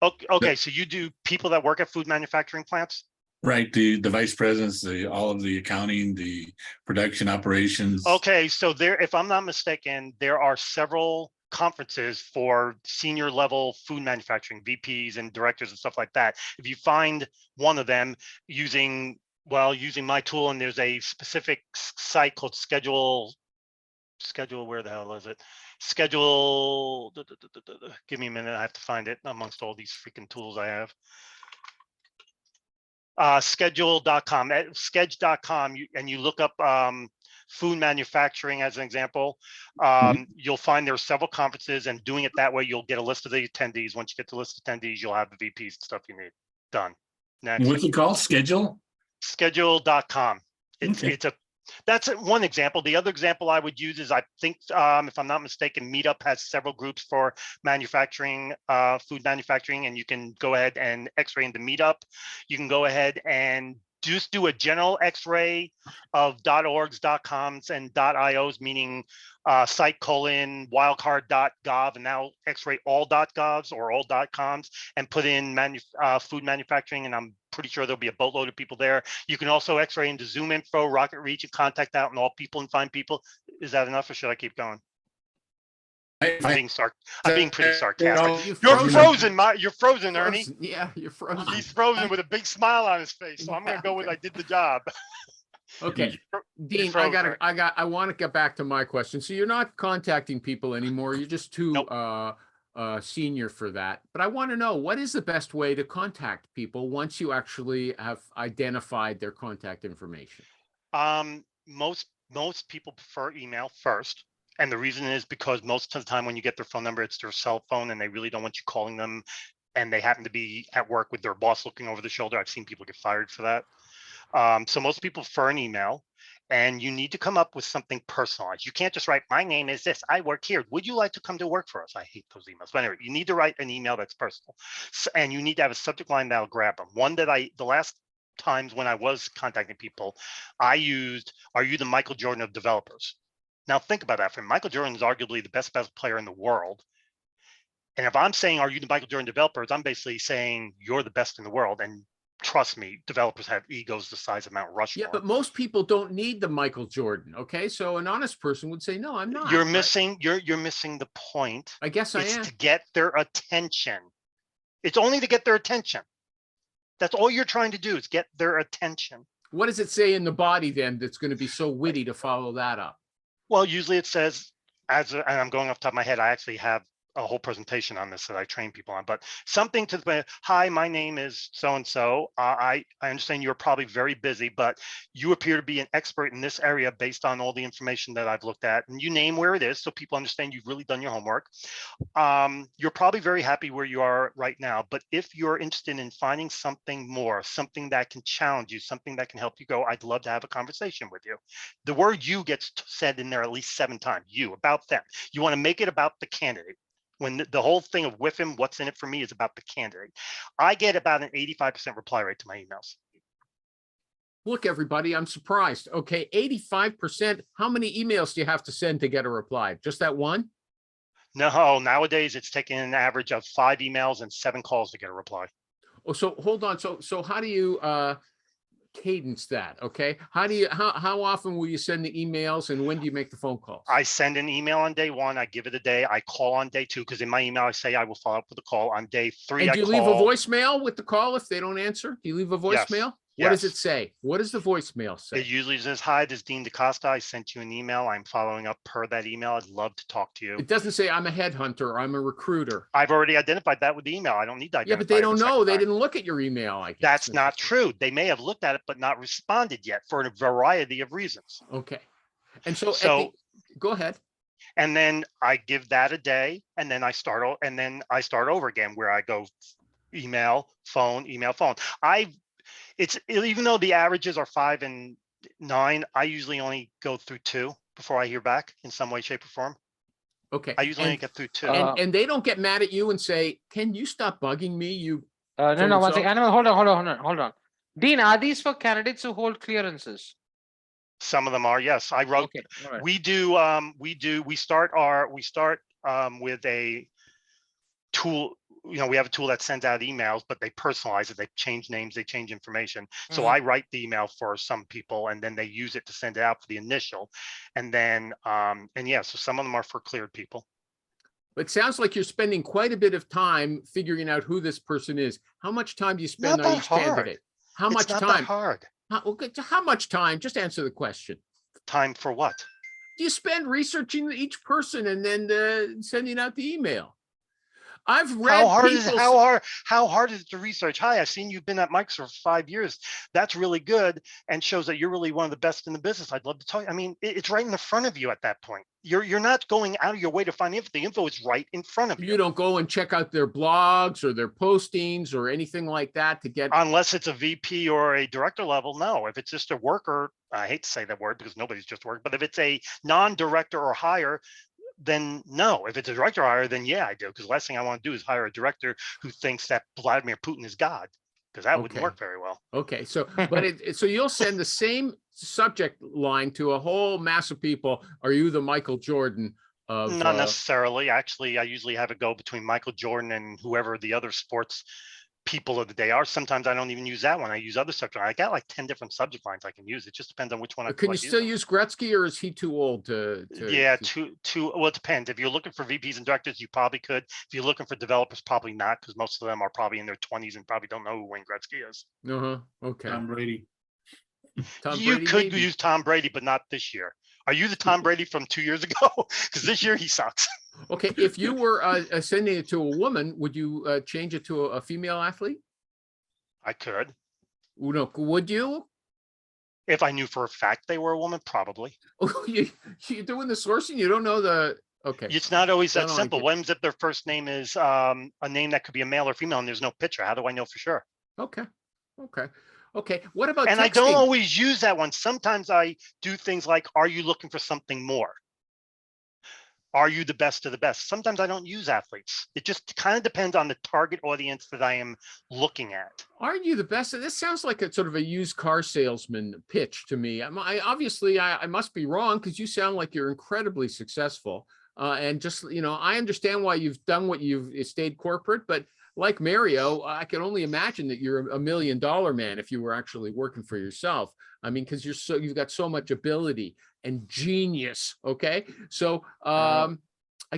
Okay, so you do people that work at food manufacturing plants? right? The vice presidents, all of the accounting, the production operations. Okay, so there, if I'm not mistaken, there are several conferences for senior level food manufacturing VPs and directors and stuff like that. If you find one of them using my tool, and there's a specific site called schedule, where the hell is it? Schedule, give me a minute, I have to find it amongst all these freaking tools I have. Schedule.com, Sketch.com, and you look up food manufacturing as an example. You'll find there are several conferences, and doing it that way, you'll get a list of the attendees. Once you get the list of attendees, you'll have the VPs and stuff you need done. Next. What's it called? Schedule? Schedule.com. Okay. That's one example. The other example I would use is, I think, if I'm not mistaken, Meetup has several groups for manufacturing, food manufacturing, and you can go ahead and X-ray into Meetup. You can go ahead and just do a general X-ray of .orgs, .coms, and .ios, meaning site : wildcard.gov, and now X-ray all .govs or all .coms, and put in food manufacturing, and I'm pretty sure there'll be a boatload of people there. You can also X-ray into Zoom Info, Rocket Reach, and Contact Out, and all people, and find people. Is that enough, or should I keep going? I'm being pretty sarcastic. You've You're frozen. frozen, you're frozen, Ernie. Yeah, you're frozen. He's frozen with a big smile on his face. So I'm gonna go with I did the job. Okay. Dean, frozen. I want to get back to my question. So you're not contacting people anymore. You're just too Nope. Senior for that. But I want to know, what is the best way to contact people once you actually have identified their contact information? Most people prefer email first. And the reason is because most of the time when you get their phone number, it's their cell phone and they really don't want you calling them. And they happen to be at work with their boss looking over the shoulder. I've seen people get fired for that. So most people prefer an email, and you need to come up with something personalized. You can't just write, my name is this, I work here. Would you like to come to work for us? I hate those emails. But anyway, you need to write an email that's personal. And you need to have a subject line that'll grab them. One that the last times when I was contacting people, I used, are you the Michael Jordan of developers? Now think about that. For Michael Jordan is arguably the best player in the world. And if I'm saying, are you the Michael Jordan developers? I'm basically saying you're the best in the world. And trust me, developers have egos the size of Mount Rushmore. Yeah, but most people don't need the Michael Jordan. Okay, so an honest person would say, no, I'm not. You're missing. You're missing the point. I guess I It's am. to get their attention. It's only to get their attention. That's all you're trying to do is get their attention. What does it say in the body then that's going to be so witty to follow that up? Well, usually it says, and I'm going off the top of my head, I actually have a whole presentation on this that I train people on, but something to the, hi, my name is so-and-so. I understand you're probably very busy, but you appear to be an expert in this area based on all the information that I've looked at, and you name where it is so people understand you've really done your homework. You're probably very happy where you are right now, but if you're interested in finding something more, something that can challenge you, something that can help you go, I'd love to have a conversation with you. The word you gets said in there at least 7 times, you, about them. You want to make it about the candidate. When the whole thing of with him, what's in it for me is about the candidate. I get about an 85% reply rate to my emails. Look, everybody, I'm surprised. Okay, 85%. How many emails do you have to send to get a reply? Just that one? No, nowadays it's taking an average of 5 emails and 7 calls to get a reply. Oh, so hold on. So how do you cadence that? Okay, how often will you send the emails, and when do you make the phone calls? I send an email on day 1. I give it a day. I call on day 2 because in my email I say I will follow up with a call on day 3. And do you leave a voicemail with the call if they don't answer? Do you leave a voicemail? What does it say? What does the voicemail say? It usually says, hi, this is Dean Costa. I sent you an email. I'm following up per that email. I'd love to talk to you. It doesn't say I'm a headhunter or I'm a recruiter. I've already identified that with the email. I don't need to identify. Yeah, but they don't know. They didn't look at your email. I guess. That's not true. They may have looked at it, but not responded yet for a variety of reasons. Okay. And so go ahead. And then I give that a day, and then I start over again where I go email, phone, email, phone. It's even though the averages are 5 and 9, I usually only go through 2 before I hear back in some way, shape, or form. Okay. I usually only get through 2. And they don't get mad at you and say, can you stop bugging me? You no, one second. Animal, hold on. Dean, are these for candidates who hold clearances? Some of them are, yes. I wrote, okay. Right. we start with a tool. You know, we have a tool that sends out emails, but they personalize it. They change names, they change information. So I write the email for some people, and then they use it to send it out for the initial. And then, and yeah, so some of them are for cleared people. It sounds like you're spending quite a bit of time figuring out who this person is. How much time do you spend on each candidate? How much time? It's not that hard. How much time? Just answer the question. Time for what? Do you spend researching each person and then sending out the email? I've read how hard is it to research? Hi, I've seen you've been at Mike's for 5 years. That's really good and shows that you're really one of the best in the business. I'd love to tell you. I mean, it's right in the front of you at that point. You're not going out of your way to find info. The info is right in front of you. You don't go and check out their blogs or their postings or anything like that to get. Unless it's a VP or a director level, no. If it's just a worker, I hate to say that word because nobody's just work, but if it's a non-director or higher, then no. If it's a director hire, then yeah, I do. Because the last thing I want to do is hire a director who thinks that Vladimir Putin is God, because that wouldn't work very well. Okay, so but so you'll send the same subject line to a whole mass of people. Are you the Michael Jordan of? Not necessarily. Actually, I usually have it go between Michael Jordan and whoever the other sports people of the day are. Sometimes I don't even use that one. I use other subject. I got like 10 different subject lines I can use. It just depends on which one. Can you still use Gretzky, or is he too old to yeah, well, it depends. If you're looking for VPs and directors, you probably could. If you're looking for developers, probably not, because most of them are probably in their 20s and probably don't know who Wayne Gretzky is. Okay. Tom Brady. You could use Tom Brady, but not this year. Are you the Tom Brady from 2 years ago? Because this year he sucks. Okay, if you were sending it to a woman, would you change it to a female athlete? I could. No, would you? If I knew for a fact they were a woman, probably. Oh, you're doing the sourcing. You don't know the. Okay. It's not always that No, I simple. get- What if their first name is a name that could be a male or female and there's no picture? How do I know for sure? Okay. Okay. Okay. What about And I don't texting? always use that one. Sometimes I do things like, are you looking for something more? Are you the best of the best? Sometimes I don't use athletes. It just kind of depends on the target audience that I am looking at. Aren't you the best? This sounds like a sort of a used car salesman pitch to me. I must be wrong because you sound like you're incredibly successful. And just, I understand why you've done what you've stayed corporate, but like Mario, I can only imagine that you're $1 million man if you were actually working for yourself. I mean, because you've got so much ability and genius. Okay. So I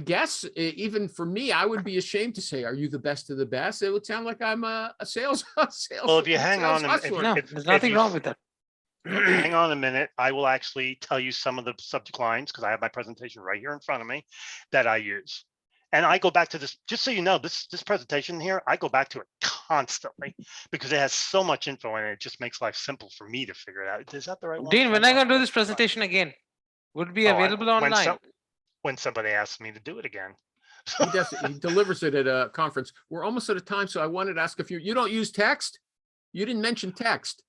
guess even for me, I would be ashamed to say, are you the best of the best? It would sound like I'm a sales. Well, if you hang on, No, there's nothing wrong with that. hang on a minute, I will actually tell you some of the subject lines because I have my presentation right here in front of me that I use. And I go back to this, just so you know, this presentation here, I go back to it constantly because it has so much info and it just makes life simple for me to figure it out. Is that the right one? Dean, when are you going to do this presentation again? Would it be available online? When somebody asks me to do it again. He delivers it at a conference. We're almost out of time. So I wanted to ask if you don't use text. You didn't mention text.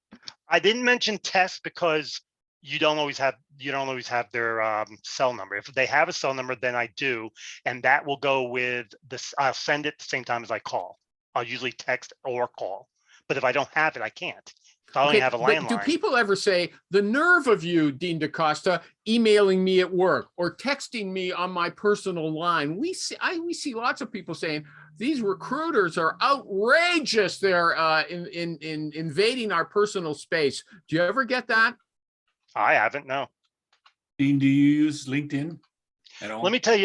I didn't mention text because you don't always have their cell number. If they have a cell number, then I do, and that will go with this. I'll send it at the same time as I call. I'll usually text or call, but if I don't have it, I can't. If I only have a landline. Do people ever say the nerve of you, Dean DaCosta, emailing me at work or texting me on my personal line? We see lots of people saying these recruiters are outrageous. They're in invading our personal space. Do you ever get that? I haven't, no. Dean, do you use LinkedIn at all? Let me tell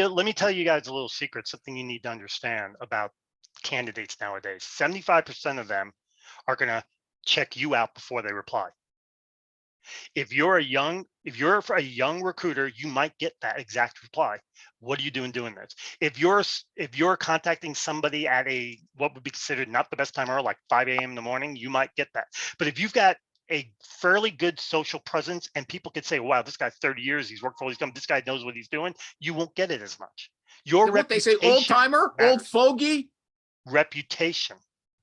you guys a little secret, something you need to understand about candidates nowadays. 75% of them are going to check you out before they reply. If you're a young recruiter, you might get that exact reply. What are you doing this? If you're contacting somebody at what would be considered not the best time, or like 5 a.m. in the morning, you might get that. But if you've got a fairly good social presence and people could say, wow, this guy's 30 years, he's worked for all these companies, this guy knows what he's doing, you won't get it as much. What they say, old timer, old fogey, reputation,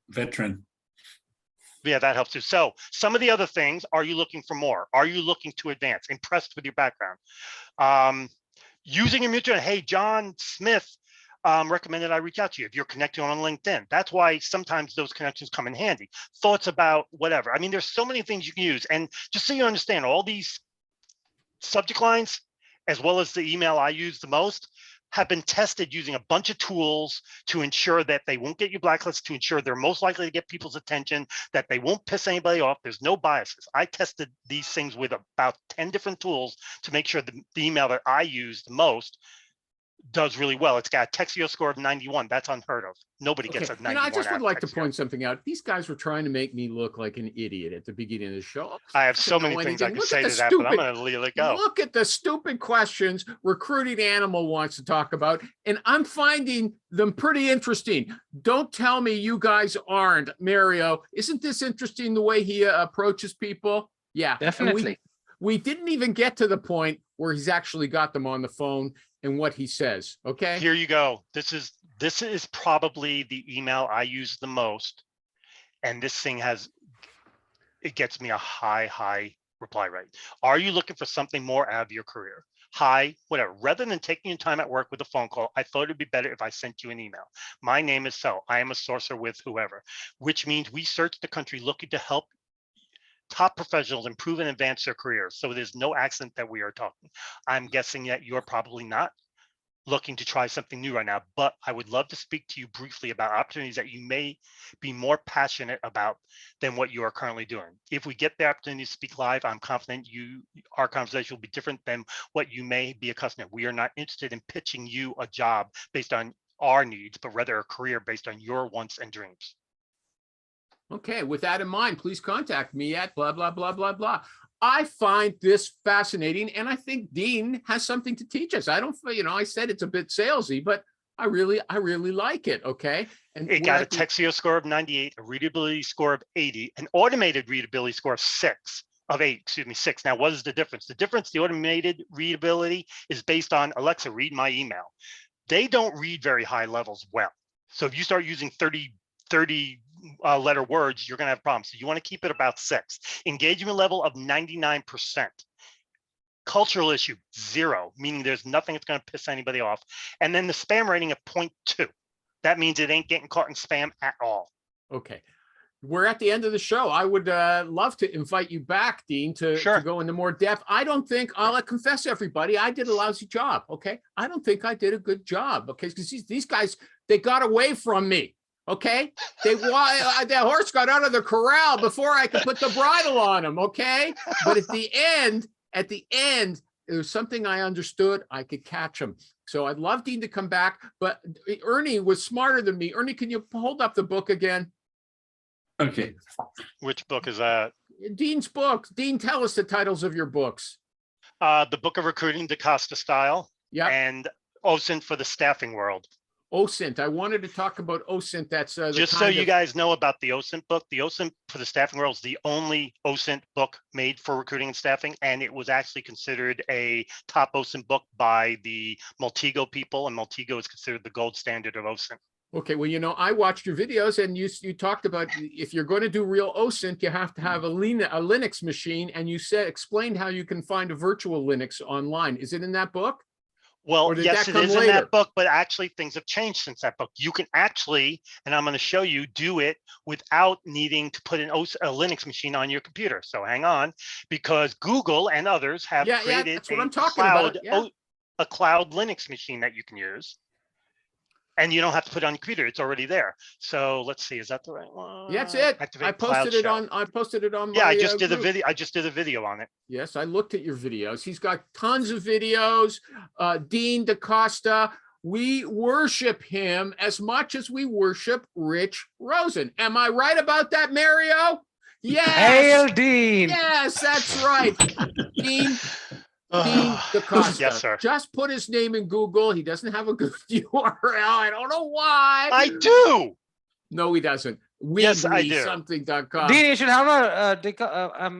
Veteran. yeah, that helps too. So some of the other things, are you looking for more? Are you looking to advance? Impressed with your background? Using your mutual, hey, John Smith recommended I reach out to you. If you're connected on LinkedIn, that's why sometimes those connections come in handy. Thoughts about whatever. I mean, there's so many things you can use. And just so you understand, all these subject lines, as well as the email I use the most, have been tested using a bunch of tools to ensure that they won't get you blacklisted, to ensure they're most likely to get people's attention, that they won't piss anybody off. There's no biases. I tested these things with about 10 different tools to make sure the email that I use the most does really well. It's got a Texio score of 91. That's unheard of. Nobody gets a 91. I just would like to point something out. These guys were trying to make me look like an idiot at the beginning of the show. I have so many things I can say to that, but I'm going to let it go. Look at the stupid questions Recruiting Animal wants to talk about, and I'm finding them pretty interesting. Don't tell me you guys aren't. Mario, isn't this interesting the way he approaches people? Yeah, definitely. We didn't even get to the point where he's actually got them on the phone and what he says. Okay. Here you go. This is probably the email I use the most. And this thing it gets me a high reply rate. Are you looking for something more out of your career? Hi, whatever. Rather than taking your time at work with a phone call, I thought it'd be better if I sent you an email. My name is so. I am a sourcer with whoever, which means we search the country looking to help top professionals improve and advance their careers. So there's no accident that we are talking. I'm guessing that you're probably not looking to try something new right now, but I would love to speak to you briefly about opportunities that you may be more passionate about than what you are currently doing. If we get the opportunity to speak live, I'm confident our conversation will be different than what you may be accustomed to. We are not interested in pitching you a job based on our needs, but rather a career based on your wants and dreams. Okay, with that in mind, please contact me at blah, blah, blah, blah, blah. I find this fascinating, and I think Dean has something to teach us. I don't, I said it's a bit salesy, but I really like it, okay? And it got a Texio score of 98, a readability score of 80, an automated readability score of 6, of 8, excuse me, 6. Now, what is the difference? The difference, the automated readability is based on Alexa, read my email. They don't read very high levels well. So if you start using 30 letter words, you're going to have problems. So you want to keep it about 6. Engagement level of 99%. Cultural issue, 0, meaning there's nothing that's going to piss anybody off. And then the spam rating of 0.2. That means it ain't getting caught in spam at all. Okay. We're at the end of the show. I would love to invite you back, Dean, to go into more depth. I don't think, I'll confess everybody, I did a lousy job, okay? I don't think I did a good job, okay? Because these guys, they got away from me, okay? The horse got out of the corral before I could put the bridle on him, okay? But at the end, there was something I understood. I could catch him. So I'd love Dean to come back, but Ernie was smarter than me. Ernie, can you hold up the book again? Okay. Which book is that? Dean's book. Dean, tell us the titles of your books. The Book of Recruiting, the Costa Style, Yeah. and OSINT for the Staffing World. OSINT. I wanted to talk about OSINT. That's just so you guys know about the OSINT book. The OSINT for the Staffing World is the only OSINT book made for recruiting and staffing, and it was actually considered a top OSINT book by the Multigo people, and Multigo is considered the gold standard of OSINT. Okay, well, you know, I watched your videos, and you talked about if you're going to do real OSINT, you have to have a Linux machine, and you explained how you can find a virtual Linux online. Is it in that book? Well, yes, it is in that book, but actually things have changed since that book. You can actually, and I'm going to show you, do it without needing to put a Linux machine on your computer. So hang on, because Google and others have created a cloud Linux machine that you can use. And you don't have to put it on your computer; it's already there. So let's see, is that the right one? Yeah, that's it. I posted it on. Yeah, I just did a video. I just did a video on it. Yes, I looked at your videos. He's got tons of videos. Dean Costa. We worship him as much as we worship Rich Rosen. Am I right about that, Mario? Yes. Hail Dean. Yes, that's right. Dean Costa. Yes, sir. Just put his name in Google. He doesn't have a good URL. I don't know why. I do. No, he doesn't. Yes, I do. Something.com. Dean, you should have a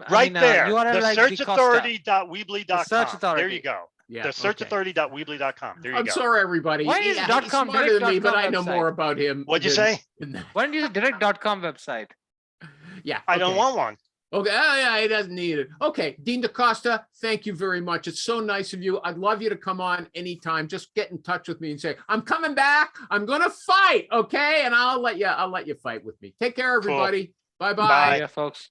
right there. URL The searchauthority.weebly.com. Search Authority. There you go. Yeah, the searchauthority.weebly.com. There you go. I'm sorry, everybody. Why is he's .com smarter than me, but I know website? more about him. What'd you say? Why don't you use direct.com website? Yeah. I don't want one. Okay. Oh, yeah, he doesn't need it. Okay. Dean Costa, thank you very much. It's so nice of you. I'd love you to come on anytime. Just get in touch with me and say, I'm coming back. I'm going to fight. Okay. And I'll let you fight with me. Take care, everybody. Cool. Bye-bye. Bye, folks.